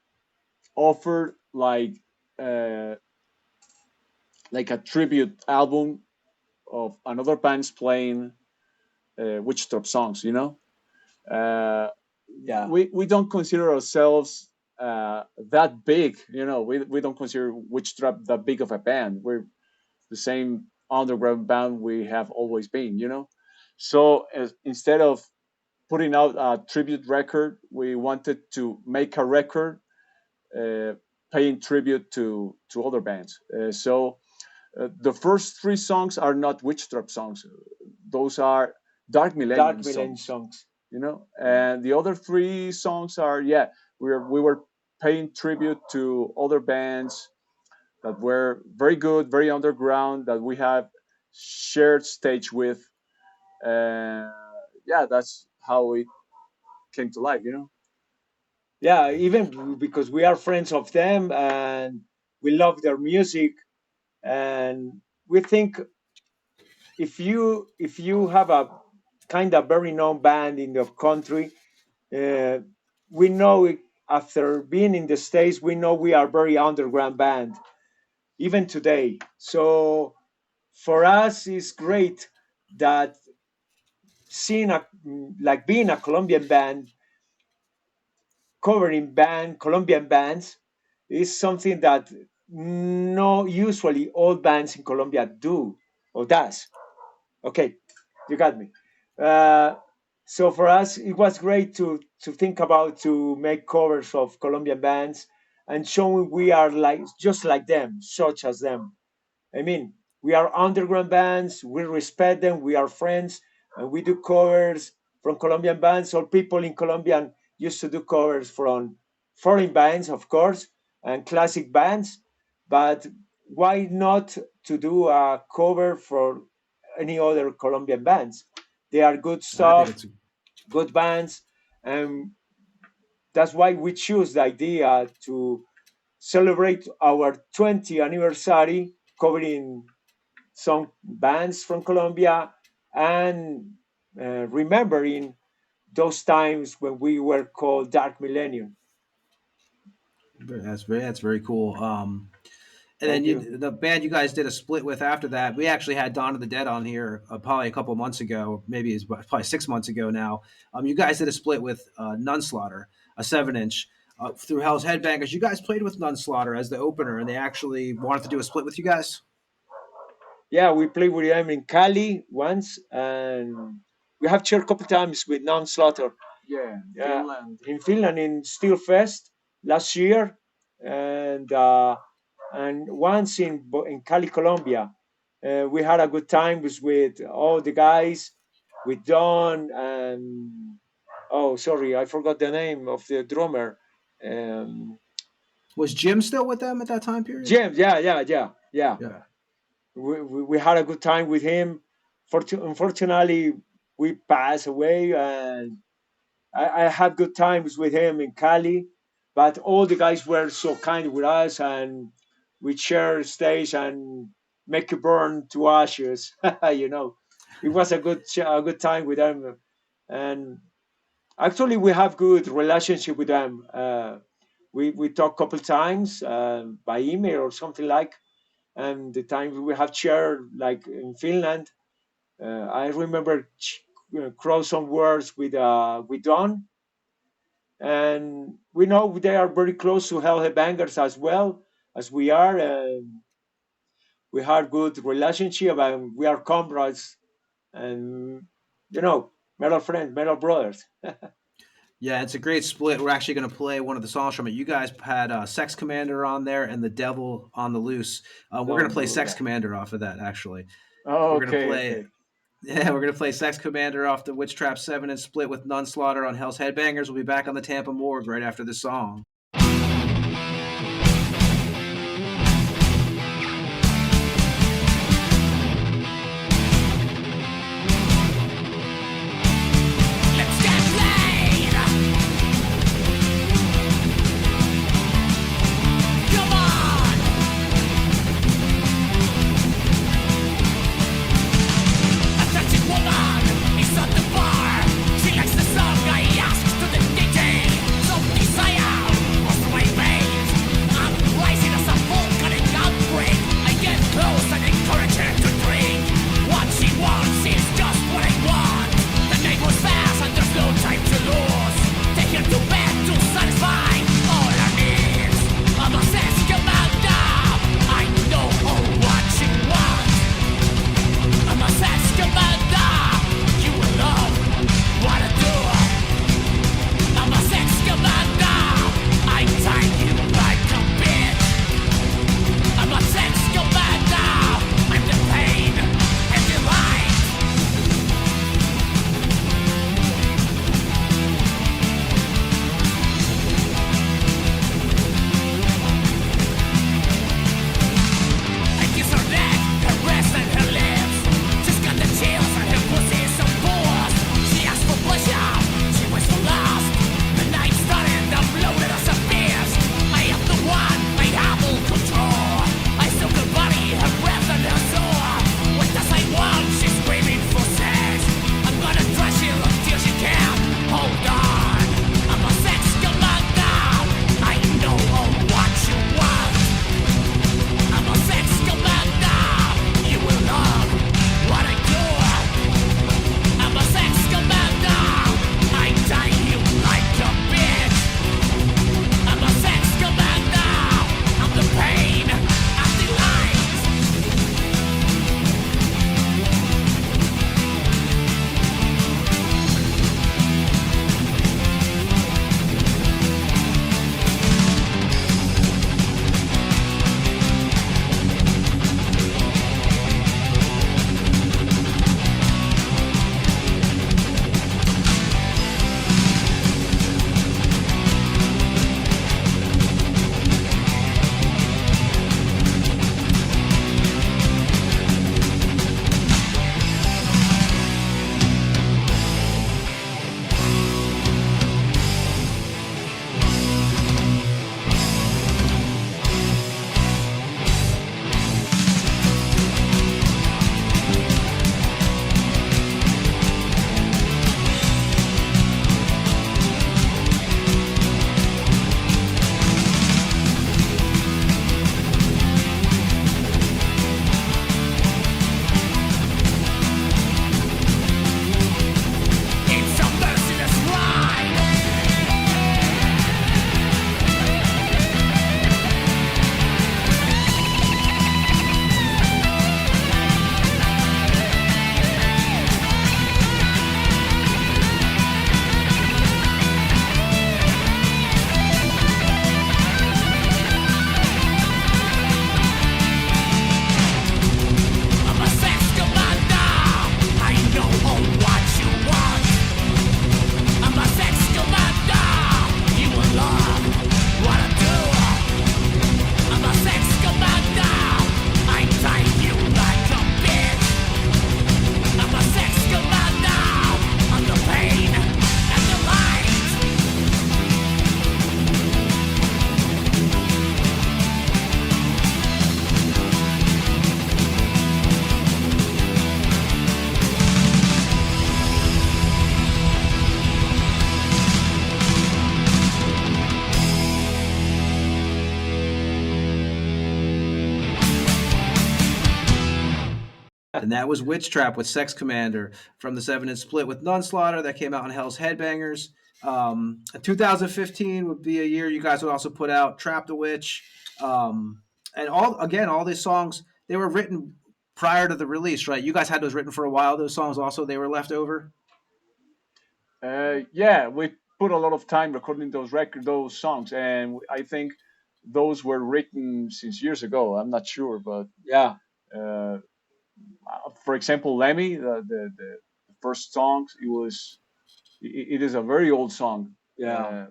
offered uh, like a tribute album of another band's playing Witchtrap songs. Uh, yeah, we don't consider ourselves that big. We don't consider Witchtrap that big of a band. We're the same underground band we have always been. So instead of putting out a tribute record, we wanted to make a record uh, paying tribute to other bands. So the first 3 songs are not Witchtrap songs; those are Dark Millennium Dark Millennium songs. songs. And the other 3 songs are, yeah, we were paying tribute to other bands that were very good, very underground, that we have shared stage with. Uh, yeah, that's how it came to life. Yeah, even because we are friends of them and we love their music, and we think if you have a kind of very known band in your country, uh, we know it, after being in the States, we know we are very underground band even today. So for us, it's great that seeing like being a Colombian band covering Colombian bands is something that no usually all bands in Colombia do or does. Okay, you got me. Uh, so for us, it was great to think about to make covers of Colombian bands and showing we are like just like them, such as them. I mean, we are underground bands. We respect them. We are friends, and we do covers from Colombian bands. Or people in Colombia used to do covers from foreign bands, of course, and classic bands. But why not to do a cover for any other Colombian bands? They are good I think stuff, it's good bands, and that's why we choose the idea to celebrate our 20th anniversary covering some bands from Colombia and remembering those times when we were called Dark Millennium. that's very cool. And then Thank you. the band you guys did a split with after that, we actually had Dawn of the Dead on here probably a couple months ago, maybe it's probably 6 months ago now. You guys did a split with Nunslaughter, a 7-inch, through Hell's Headbangers. You guys played with Nunslaughter as the opener, and they actually wanted to do a split with you guys. Yeah, we played with them in Cali once, and we have shared a couple times with Non-Slaughter. Yeah, Yeah, Finland. in Finland in Steelfest last year, and once in Cali, Colombia. We had a good time with all the guys, with Don and oh, sorry, I forgot the name of the drummer. Was Jim still with them at that time period? James, yeah. Yeah. We had a good time with him. Unfortunately, we passed away, and I had good times with him in Cali. But all the guys were so kind with us, and we shared stage and make it burn to ashes. It was a good time with them, and actually we have good relationship with them. We talk couple times by email or something like, and the times we have shared like in Finland, I remember cross some words with Don, and we know they are very close to Hell Headbangers as well as we are. We have good relationship, and we are comrades, and metal friends, metal brothers. Yeah, it's a great split. We're actually going to play one of the songs from it. You guys had Sex Commander on there and The Devil on the Loose. We're going to play Sex Commander off of that, actually. Oh, We're going to play. okay. Yeah, we're going to play Sex Commander off the Witchtrap 7-inch split with Nunslaughter on Hell's Headbangers. We'll be back on the Tampa Morgue right after this song. She likes the song I asked to the DJ. So desire And that was Witchtrap with Sex Commander from the 7-inch split with Nunslaughter that came out on Hell's Headbangers. 2015 would be a year you guys would also put out Trap the Witch. And all these songs, they were written prior to the release, right? You guys had those written for a while. Those songs also, they were left over. Yeah, we put a lot of time recording those songs, and I think those were written since years ago. I'm not sure, but Yeah. For example, Lemmy, the first songs, it is a very old song. Yeah.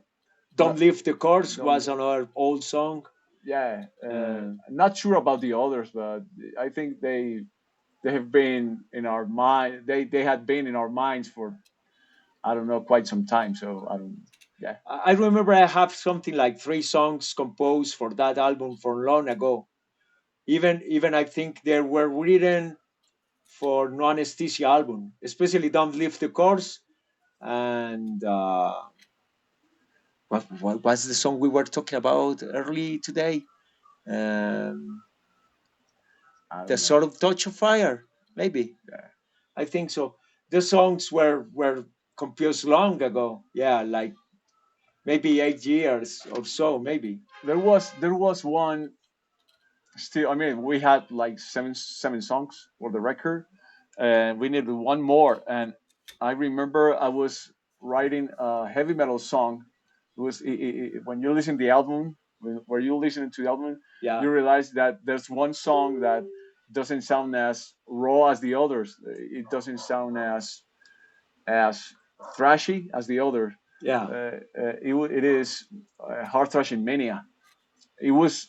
Don't Leave the Course was another old song. Yeah, not sure about the others, but I think they have been in our mind. They had been in our minds for, I don't know, quite some time. So I don't. Yeah, I remember I have something like 3 songs composed for that album from long ago. Even I think they were written for No Anesthesia album, especially Don't Leave the Course and what was the song we were talking about early today? The Sort of Touch of Fire, maybe. Yeah. I think so. The songs were composed long ago. Yeah, like maybe 8 years or so, maybe. There was one. Still, I mean, we had like seven songs for the record, and we needed one more. And I remember I was writing a heavy metal song. It was when you listen to the album, where you listening to the album, Yeah. you realize that there's one song that doesn't sound as raw as the others. It doesn't sound as thrashy as the other. Yeah. It is hard thrashing Mania. It was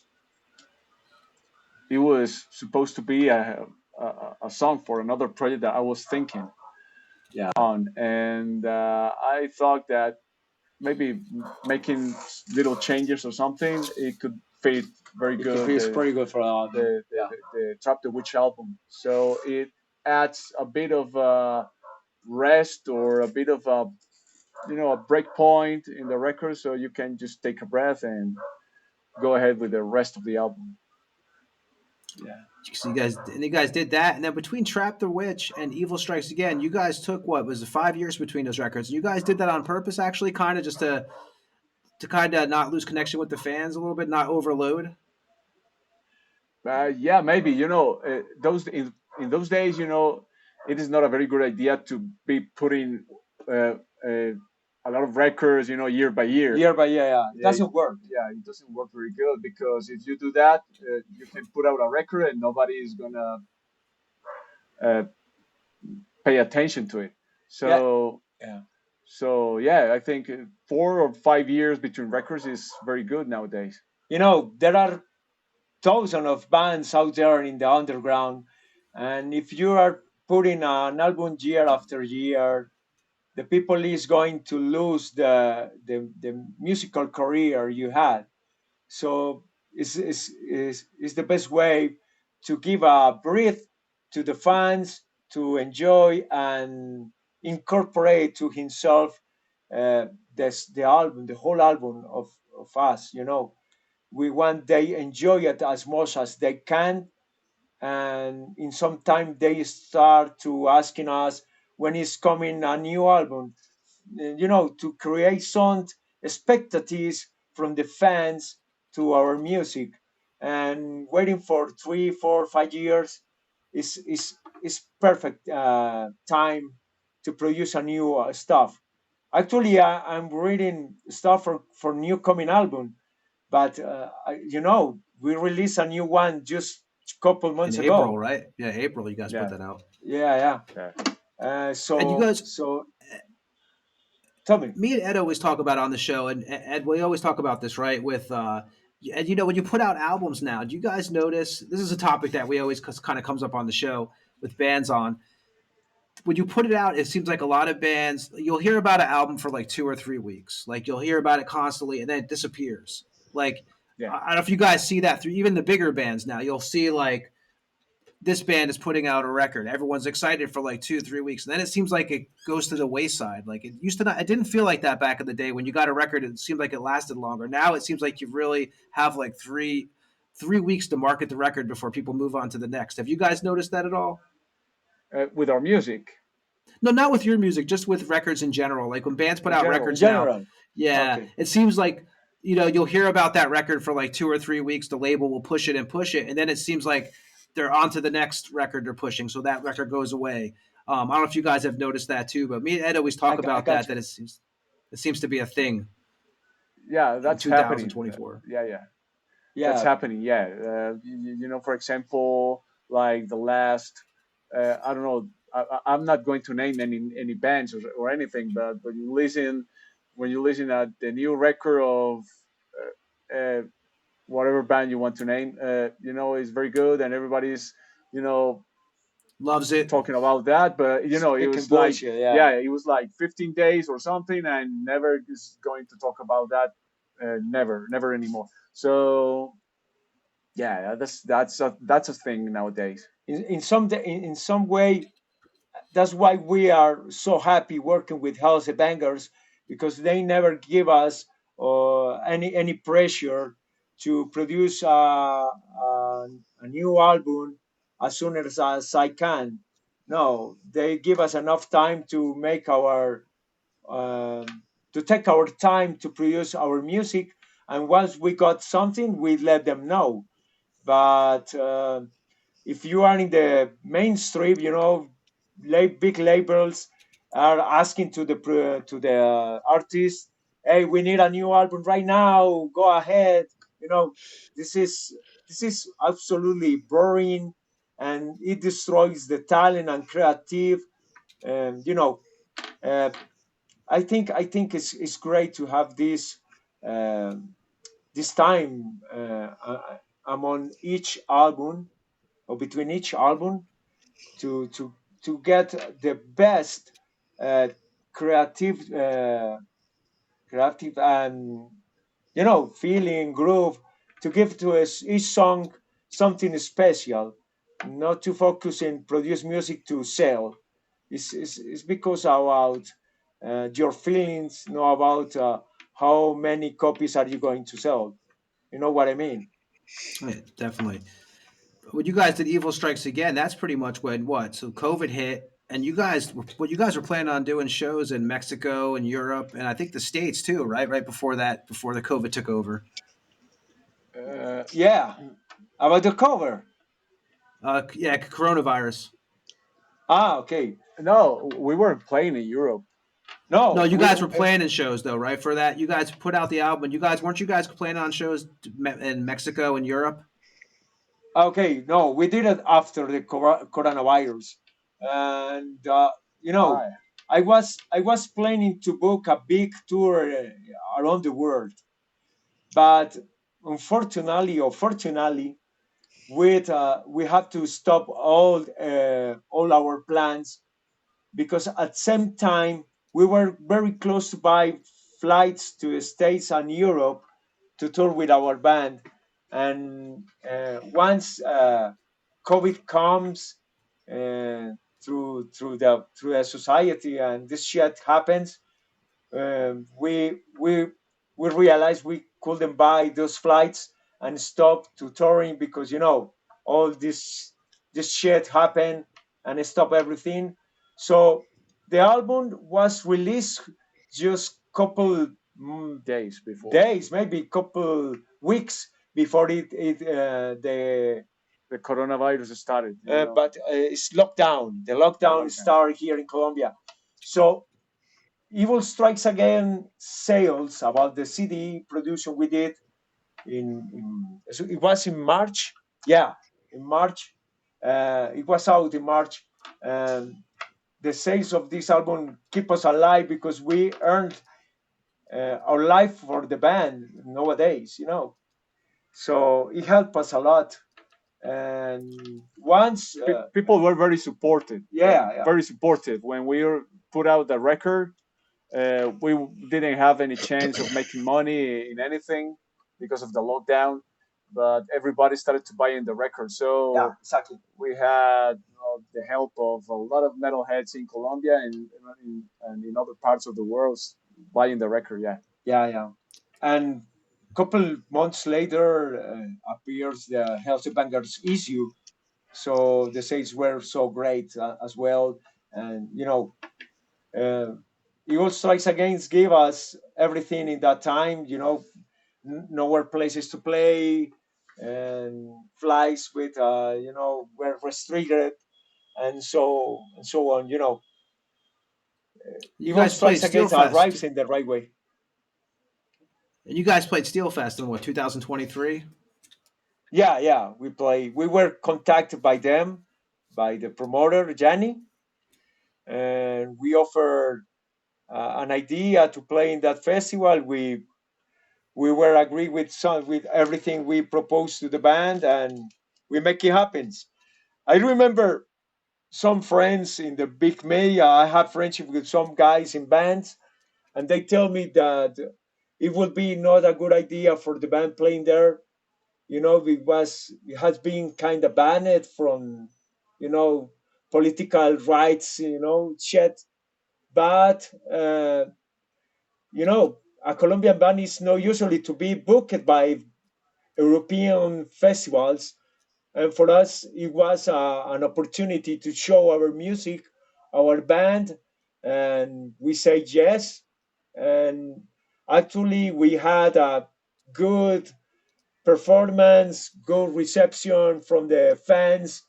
supposed to be a song for another project that I was thinking on, and I thought that maybe making little changes or something, it could fit very good. It's pretty good for the Trap the Witch album. So it adds a bit of rest or a bit of a break point in the record, so you can just take a breath and go ahead with the rest of the album. Yeah. So you guys did that, and then between Trap the Witch and Evil Strikes Again, you guys took what was it 5 years between those records? You guys did that on purpose, actually, kind of just to kind of not lose connection with the fans a little bit, not overload. Yeah, maybe those in those days, it is not a very good idea to be putting a lot of records, year by year. Year by year, yeah. It doesn't work. Yeah, it doesn't work very good because if you do that, you can put out a record and nobody is gonna pay attention to it. So I think 4 or 5 years between records is very good nowadays. There are thousands of bands out there in the underground, and if you are putting an album year after year, the people is going to lose the musical career you had. So it's the best way to give a breath to the fans to enjoy and incorporate to himself the album, the whole album of us. We want they enjoy it as much as they can, and in some time they start to asking us when is coming a new album, to create some expectations from the fans to our music, and waiting for 3, 4, 5 years is perfect time to produce a new stuff. Actually, I'm reading stuff for new coming album, but we released a new one just a couple months in ago. April, right? Yeah, April. You guys put that out. Yeah. So and you guys, tell me. Me and Ed always talk about it on the show, and Ed, we always talk about this, right? With and when you put out albums now, do you guys notice? This is a topic that we always kind of comes up on the show with bands on. When you put it out, it seems like a lot of bands, you'll hear about an album for like 2 or 3 weeks. Like you'll hear about it constantly and then it disappears. Like, I don't know if you guys see that through even the bigger bands now. You'll see like this band is putting out a record. Everyone's excited for like 2 or 3 weeks. And then it seems like it goes to the wayside. Like it used to not, it didn't feel like that back in the day. When you got a record, it seemed like it lasted longer. Now it seems like you really have like three weeks to market the record before people move on to the next. Have you guys noticed that at all? with our music No, not with your music, just with records in general. Like when bands put in out general. In records now, general. yeah, Okay. it seems like you'll hear about that record for like 2 or 3 weeks. The label will push it, and then it seems like they're on to the next record they're pushing, so that record goes away. I don't know if you guys have noticed that too, but me and Ed always talk I about got that. you. That it seems to be a thing Yeah, in that's happening. 2024. Yeah, that's Yeah. happening. Yeah, for example, like the last, I don't know, I'm not going to name any bands or anything, but when you listen at the new record of whatever band you want to name, is very good, and everybody's, you know, Loves it. talking about that. But it Speaking was like, bullshit. Yeah. yeah, it was like 15 days or something, and never is going to talk about that, never anymore. So yeah, that's a thing nowadays. In some way, that's why we are so happy working with House of Bangers, because they never give us any pressure to produce a new album as soon as I can. No, they give us enough time to make our um, to take our time to produce our music, and once we got something, we let them know. But if you are in the mainstream, big labels are asking to the artist, "Hey, we need a new album right now. Go ahead." You know, this is this is absolutely boring, and it destroys the talent and creative. And uh, I think it's great to have um, this time among each album or between each album to to to get the best uh, creative creative and feeling groove to give to us each song something special, not to focus and produce music to sell. It's because about your feelings, not about how many copies are you going to sell. You know what I mean? Yeah, definitely. When you guys did Evil Strikes Again, that's pretty much when what? So COVID hit, and you guys were planning on doing shows in Mexico and Europe, and I think the States too, right? Right before that, before the COVID took over. Yeah, about the cover. Yeah, coronavirus. Okay. No, we weren't playing in Europe. No, No, you guys were planning shows though, right? For that, you guys put out the album. Weren't you guys planning on shows in Mexico and Europe? okay. No, we did it after the coronavirus, and Ah, I was planning to book a big tour around the world, but unfortunately or fortunately, we have to stop all our plans, because at same time we were very close to buy flights to the States and Europe to tour with our band. And once COVID comes uh, through the society and this shit happens, we realized we couldn't buy those flights and stop to touring, because all this shit happened and stop everything. So the album was released just couple days before days, maybe couple weeks before the the coronavirus started. but it's lockdown. The Yeah, lockdown lockdown. started here in Colombia. So Evil Strikes Again sales about the CD production we did so it was in March. Yeah, in March. It was out in March. Um, the sales of this album keep us alive because we earned our life for the band nowadays, So it helped us a lot. And once, People were very supportive. yeah, yeah, Very supportive when we put out the record. We didn't have any chance of making money in anything because of the lockdown, but everybody started to buy in the record. yeah, So exactly. we had the help of a lot of metalheads in Colombia and in other parts of the world buying the record. Yeah. Yeah, yeah. And couple months later appears the Healthy Bangers issue, so the sales were so great as well. And uh, Eagle Strikes Against gave us everything in that time. Nowhere places to play, and flights with were restricted, and so on. You Eagle guys played Strikes Against Steelfest, arrives in the right way. and you guys played Steelfest in what 2023? Yeah, we play. We were contacted by them, by the promoter Gianni, and we offered an idea to play in that festival. We were agree with everything we proposed to the band, and we make it happen. I remember some friends in the big media. I have friendship with some guys in bands, and they tell me that it would be not a good idea for the band playing there. It has been kind of banned from you know political rights, shit. But a Colombian band is not usually to be booked by European festivals. And for us, it was an opportunity to show our music, our band, and we said yes. And actually, we had a good performance, good reception from the fans,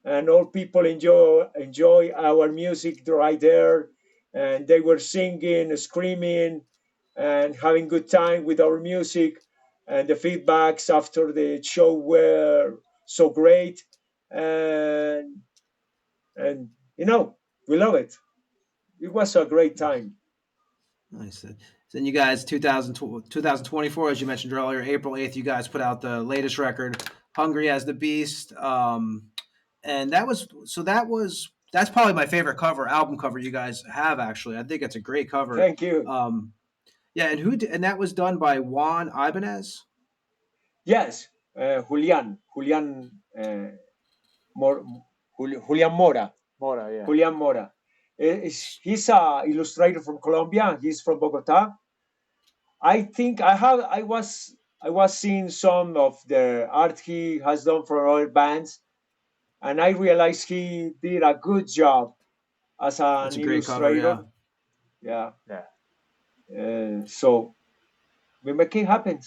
and all people enjoy our music right there. And they were singing, screaming, and having good time with our music. And the feedbacks after the show were so great, and we love it. It was a great time. Nice. Then you guys 2024, as you mentioned earlier, April 8th, you guys put out the latest record, Hungry as the Beast. And that's probably my favorite album cover you guys have, actually. I think it's a great cover. Thank you. Yeah, and that was done by Juan Ibanez. Yes, Mor- Julian Mora. Mora, yeah. Julian Mora. He's a illustrator from Colombia. He's from Bogota. I think I was seeing some of the art he has done for other bands, and I realized he did a good job as That's an a great cover, yeah. illustrator. Yeah. Yeah. So we make it happen.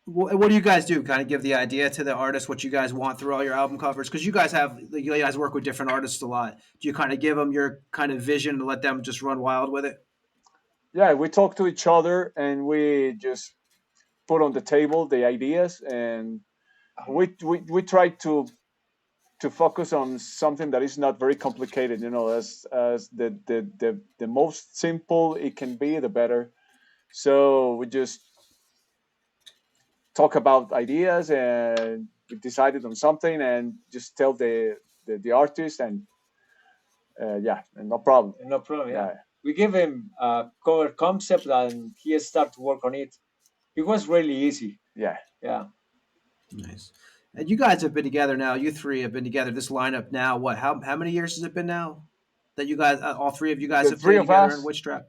What do you guys do? Kind of give the idea to the artist what you guys want through all your album covers, because you guys work with different artists a lot. Do you kind of give them your kind of vision and let them just run wild with it? Yeah, we talk to each other and we just put on the table the ideas, and we try to focus on something that is not very complicated, as the most simple it can be, the better. So we just talk about ideas, and we decided on something and just tell the artist, and yeah, and no problem. No problem. Yeah. Yeah. We give him a cover concept, and he started to work on it. It was really easy. Yeah. Yeah. Nice. And you guys have been together now. You three have been together. This lineup now. What? How many years has it been now that you guys, all three of you guys, The have three played of together us. in Witchtrap?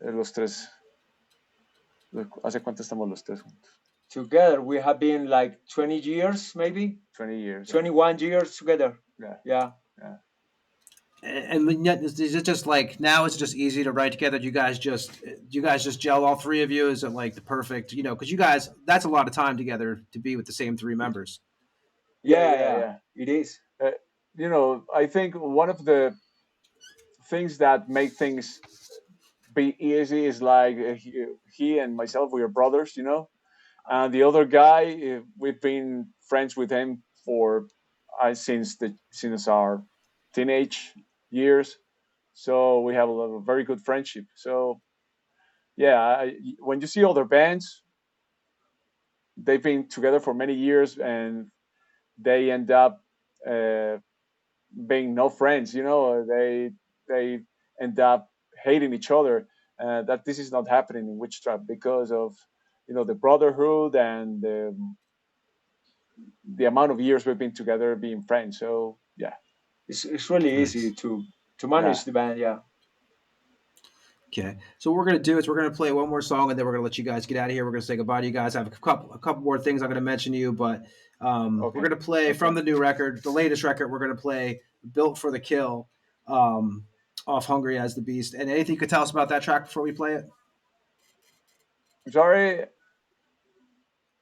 Los tres. ¿Hace cuánto estamos los tres juntos? Together we have been like 20 years, maybe 20 years. 21 years together. Yeah. Yeah. Yeah. And is it just like now? It's just easy to write together. Do you guys just gel, all three of you? Is it like the perfect? Because you guys, that's a lot of time together to be with the same three members. Yeah. It is. I think one of the things that make things be easy is like he and myself, we are brothers, and the other guy, we've been friends with him for since our teenage years, so we have a very good friendship. So yeah, when you see other bands, they've been together for many years and they end up uh, being no friends. They end up hating each other. That this is not happening in Witchtrap because of the brotherhood and the amount of years we've been together being friends. So yeah, It's really Nice. easy to manage Yeah. the band. Yeah. Okay, so what we're gonna do is we're gonna play one more song, and then we're gonna let you guys get out of here. We're gonna say goodbye to you guys. I have a couple more things I'm gonna mention to you, but Okay. We're going to play from the new record, the latest record. We're going to play "Built for the Kill" off "Hungry as the Beast." And anything you could tell us about that track before we play it? Sorry.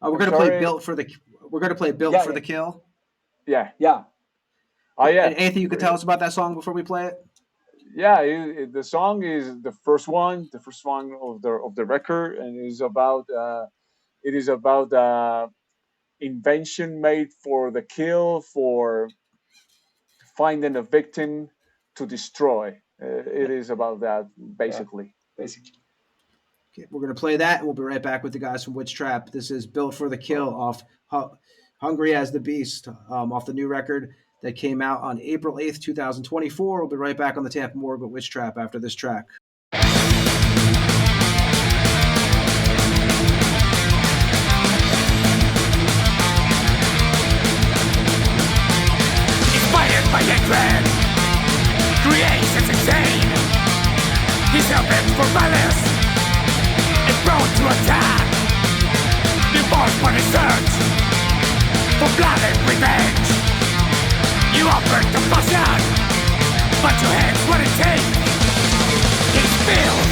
We're going to play "Built for the." We're going to play "Built for the Kill." Yeah. Yeah. Oh yeah. And anything you could tell us about that song before we play it? Yeah, the song is the first one of the record, and it is about invention made for the kill, for finding a victim to destroy. It is about that basically. Yeah, basically. Okay, we're going to play that, and we'll be right back with the guys from Witchtrap. This is "Built for the Kill" off "Hungry as the Beast" off the new record that came out on April 8th, 2024. We'll be right back on the Tampa Morgue with Witchtrap after this track. Inspired by hatred, creation's insane. He's hell-bent for malice and prone to attack. Divorced for his search for blood and revenge. You offered compassion, but your hands what it takes. He's built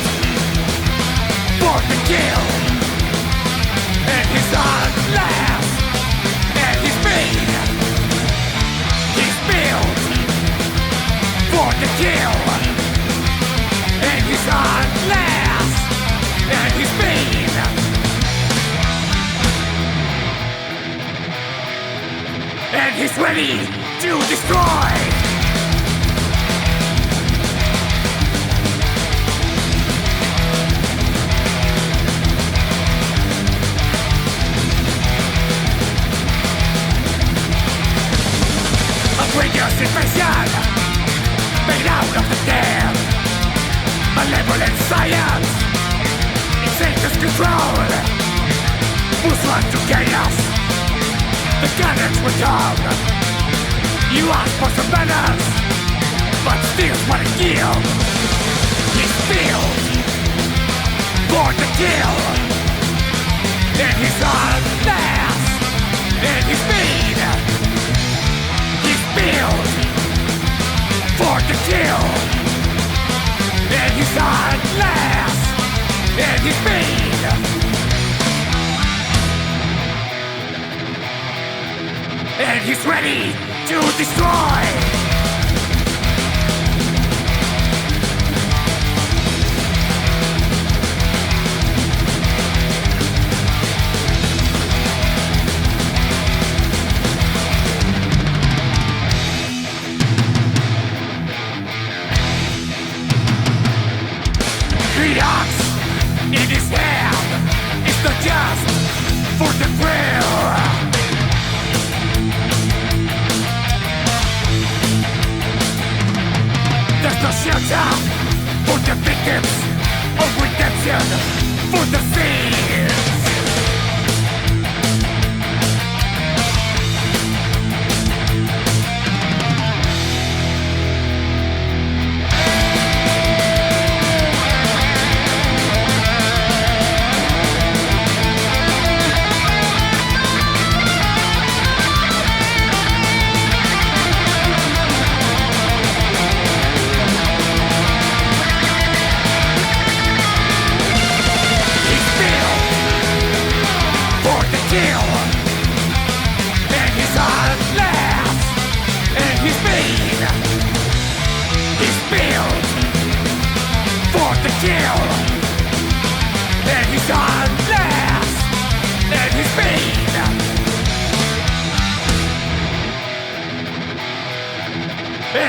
for the kill, and his heart laughs, and he's mean. He's built for the kill, and his heart laughs, and he's mean. And he's ready to destroy. A grandiose invasion made out of the dead. Malevolent science in Satan's control. Who's run to chaos? The cannons were down. You asked for some manners, but still what a kill. He's built for the kill, and he's on last, and he's mean. He's built for the kill, and he's on last, and he's mean. And he's ready to destroy. The axe in his hand is not just for the thrill. There's no shelter for the victims of redemption for the sins.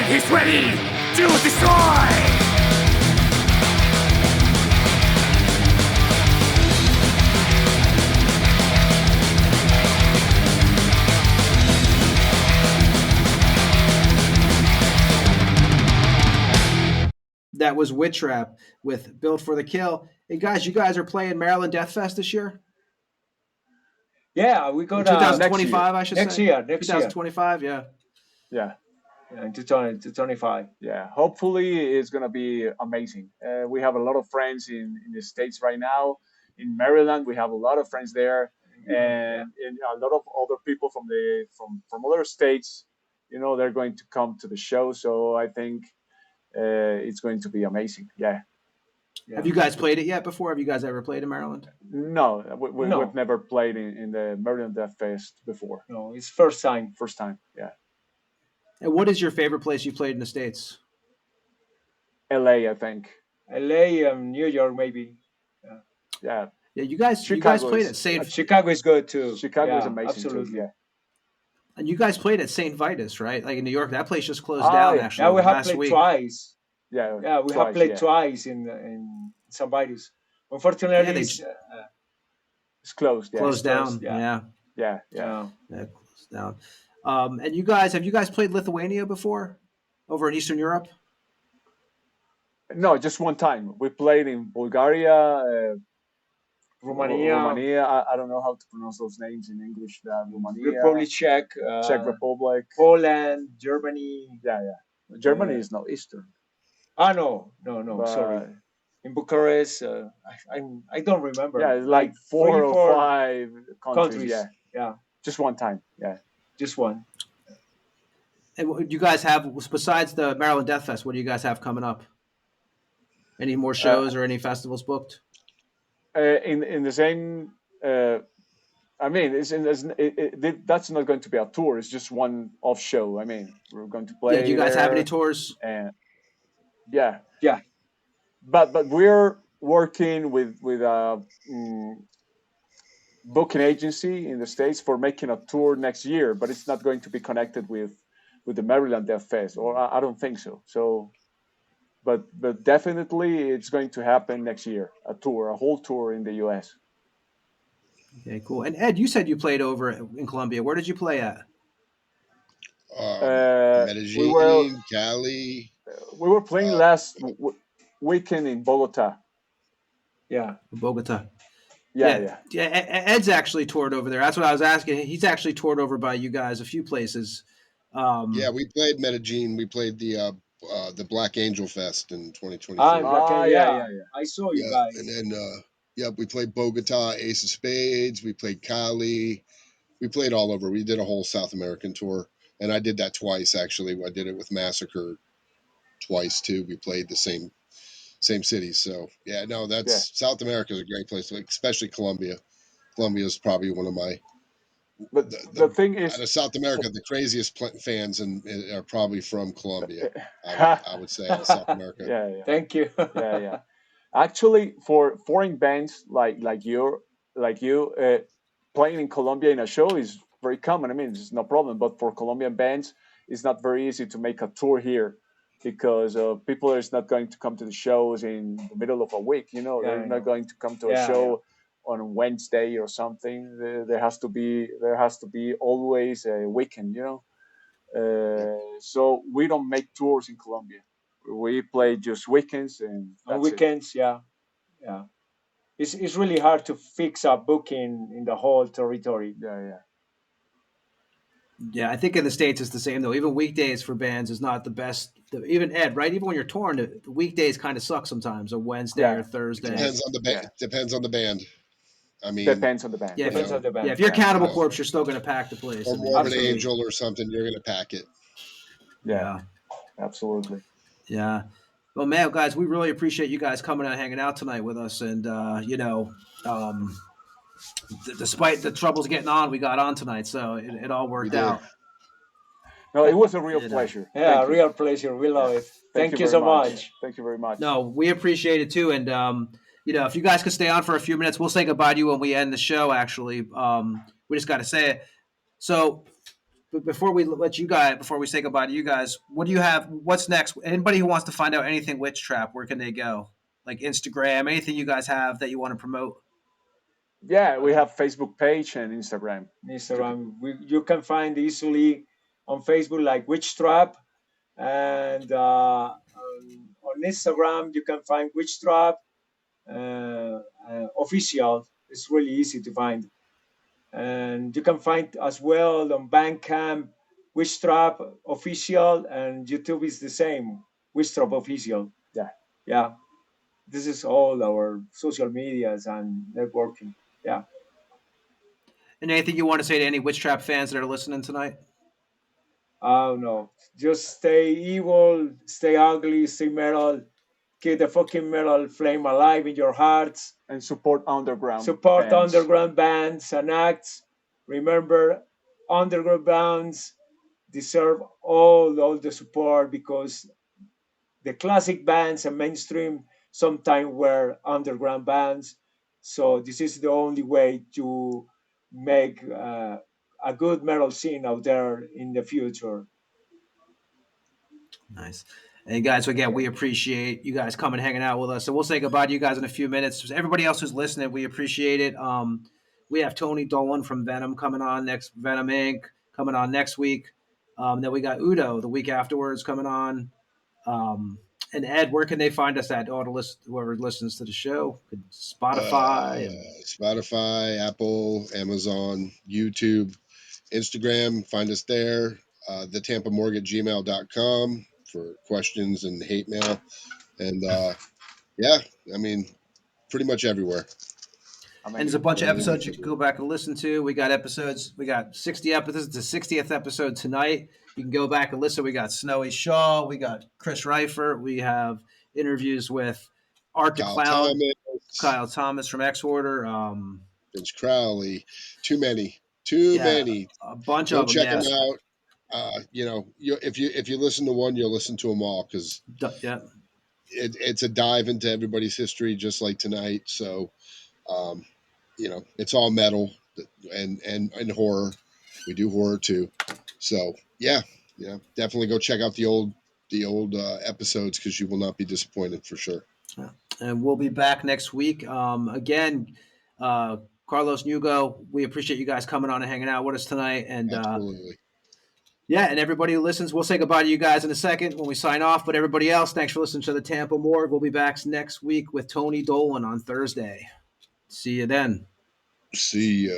He's ready to destroy! That was Witchtrap with "Built for the Kill." Hey guys, you guys are playing Maryland Death Fest this year? Yeah, we got 2025, I should next say. year. 2025, yeah. Yeah. In 2025. Yeah, hopefully it's gonna be amazing. We have a lot of friends in the States right now. In Maryland, we have a lot of friends there, and a lot of other people from other states, they're going to come to the show. So I think it's going to be amazing. Yeah. Have you guys played it yet before? Have you guys ever played in Maryland? No, No. we've never played in the Maryland Death Fest before. No, it's first time. First time. Yeah. And what is your favorite place you played in the States? LA, I think. LA and New York, maybe. Yeah. Yeah, you guys Chicago played is- at St. Chicago is good too. Chicago is Yeah, amazing absolutely. too. Yeah. And you guys played at St. Vitus, right? Like in New York, that place just closed Ah, down yeah. actually Yeah, we have last played week. twice. Yeah. Yeah, we have twice, played yeah. twice in San Vitus. Unfortunately, Yeah, they- It's closed. Yeah. Closed down. closed, yeah. Yeah. Yeah. yeah. Yeah, closed down. And have you guys played Lithuania before? Over in Eastern Europe? No, just one time. We played in Bulgaria, Romania, I don't know how to pronounce those names in English. Romania, Republic Czech, Czech Republic. Poland, Germany. Yeah. Germany is not Eastern. Ah, no, but- sorry. In Bucharest, I don't remember. Yeah, it's like four three, or four five countries. countries. Yeah. Yeah, Just one time. Yeah. just one. And what do you guys have, besides the Maryland Death Fest, what do you guys have coming up? Any more shows or any festivals booked? In the same. I mean, that's not going to be a tour. It's just one off show. I mean, we're going to play. Yeah, do you guys have there, any tours? And yeah. Yeah. But we're working with a booking agency in the States for making a tour next year, but it's not going to be connected with the Maryland Death Fest, or I don't think so. So, but definitely it's going to happen next year. A whole tour in the U.S. Okay, cool. And Ed, you said you played over in Colombia. Where did you play at? Medellin, we were Cali. we were playing last weekend in Bogota. Yeah. Bogota. Yeah. Ed's actually toured over there. That's what I was asking. He's actually toured over by you guys a few places. Yeah, we played Medellin. We played the Black Angel Fest in 2023. Yeah. I saw you Yeah, guys. and then we played Bogota, Ace of Spades. We played Cali. We played all over. We did a whole South American tour, and I did that twice actually. I did it with Massacre twice too. We played the same cities. So yeah, no, South America is a great place, especially Colombia. Colombia is probably one of my. But the thing is, out of South America, the craziest fans are probably from Colombia. I would say out of South America. Yeah. Thank you. Yeah. Actually, for foreign bands like you, playing in Colombia in a show is very common. I mean, it's no problem. But for Colombian bands, it's not very easy to make a tour here because people are not going to come to the shows in the middle of a week. They're not going to come to a show on Wednesday or something. There has to be always a weekend. So we don't make tours in Colombia. We play just weekends and On weekends, yeah. It's really hard to fix a booking in the whole territory. Yeah. Yeah, I think in the States it's the same though. Even weekdays for bands is not the best. Even Ed, right? Even when you're touring, the weekdays kind of suck sometimes. A Wednesday or Thursday. Depends on the band. Yeah. Depends on the band. I mean, Depends on the band. Yeah, Depends on the band. Yeah, if you're Cannibal Yeah. Corpse, you're still going to pack the place. or I mean, Morbid absolutely. Angel or something, you're gonna pack it. Yeah, absolutely. Yeah. Well, man, guys, we really appreciate you guys coming out and hanging out tonight with us. And, despite the troubles getting on, we got on tonight. So it all worked did. out. No, it was a real You know. pleasure. Yeah, Thank you. real pleasure. We love it. Thank you very so much. Thank you very much. No, we appreciate it too. And, if you guys could stay on for a few minutes, we'll say goodbye to you when we end the show, actually. We just got to say it. So before we say goodbye to you guys, what do you have? What's next? Anybody who wants to find out anything Witchtrap, where can they go? Like Instagram, anything you guys have that you want to promote? Yeah, we have Facebook page and Instagram. You can find easily on Facebook like Witchtrap, and on Instagram you can find Witchtrap official. It's really easy to find, and you can find as well on Bandcamp Witchtrap official, and YouTube is the same, Witchtrap official. Yeah. This is all our social medias and networking. Yeah. And anything you want to say to any Witchtrap fans that are listening tonight? Oh no, just stay evil, stay ugly, stay metal. Keep the fucking metal flame alive in your hearts. And support underground. Support bands. underground bands and acts. Remember, underground bands deserve all the support because the classic bands and mainstream sometimes were underground bands. So this is the only way to make a good metal scene out there in the future. Nice. And guys, again, we appreciate you guys coming hanging out with us. So we'll say goodbye to you guys in a few minutes. Everybody else who's listening, we appreciate it. We have Tony Dolan from Venom coming on next, Venom Inc. coming on next week. Then we got Udo the week afterwards coming on. And Ed, where can they find us at? Whoever listens to the show, Spotify, Spotify, Apple, Amazon, YouTube, Instagram. Find us there. TheTampaMorgue at gmail.com for questions and hate mail. And yeah, I mean, pretty much everywhere. And there's a bunch of episodes you can go back and listen to. We got episodes. We got 60 episodes. It's the 60th episode tonight. You can go back and listen. We got Snowy Shaw. We got Chris Reifert. We have interviews with Art the Clown, Kyle Thomas from X Order. Vince Crowley. Too many. A bunch Go of them. check them out. If you listen to one, you'll listen to them all because it's a dive into everybody's history, just like tonight. So, it's all metal and horror. We do horror too. So yeah, definitely go check out the old episodes because you will not be disappointed for sure. And we'll be back next week. Again, Carlos Hugo, we appreciate you guys coming on and hanging out with us tonight. And absolutely. And everybody who listens, we'll say goodbye to you guys in a second when we sign off. But everybody else, thanks for listening to the Tampa Morgue. We'll be back next week with Tony Dolan on Thursday. See you then. See ya.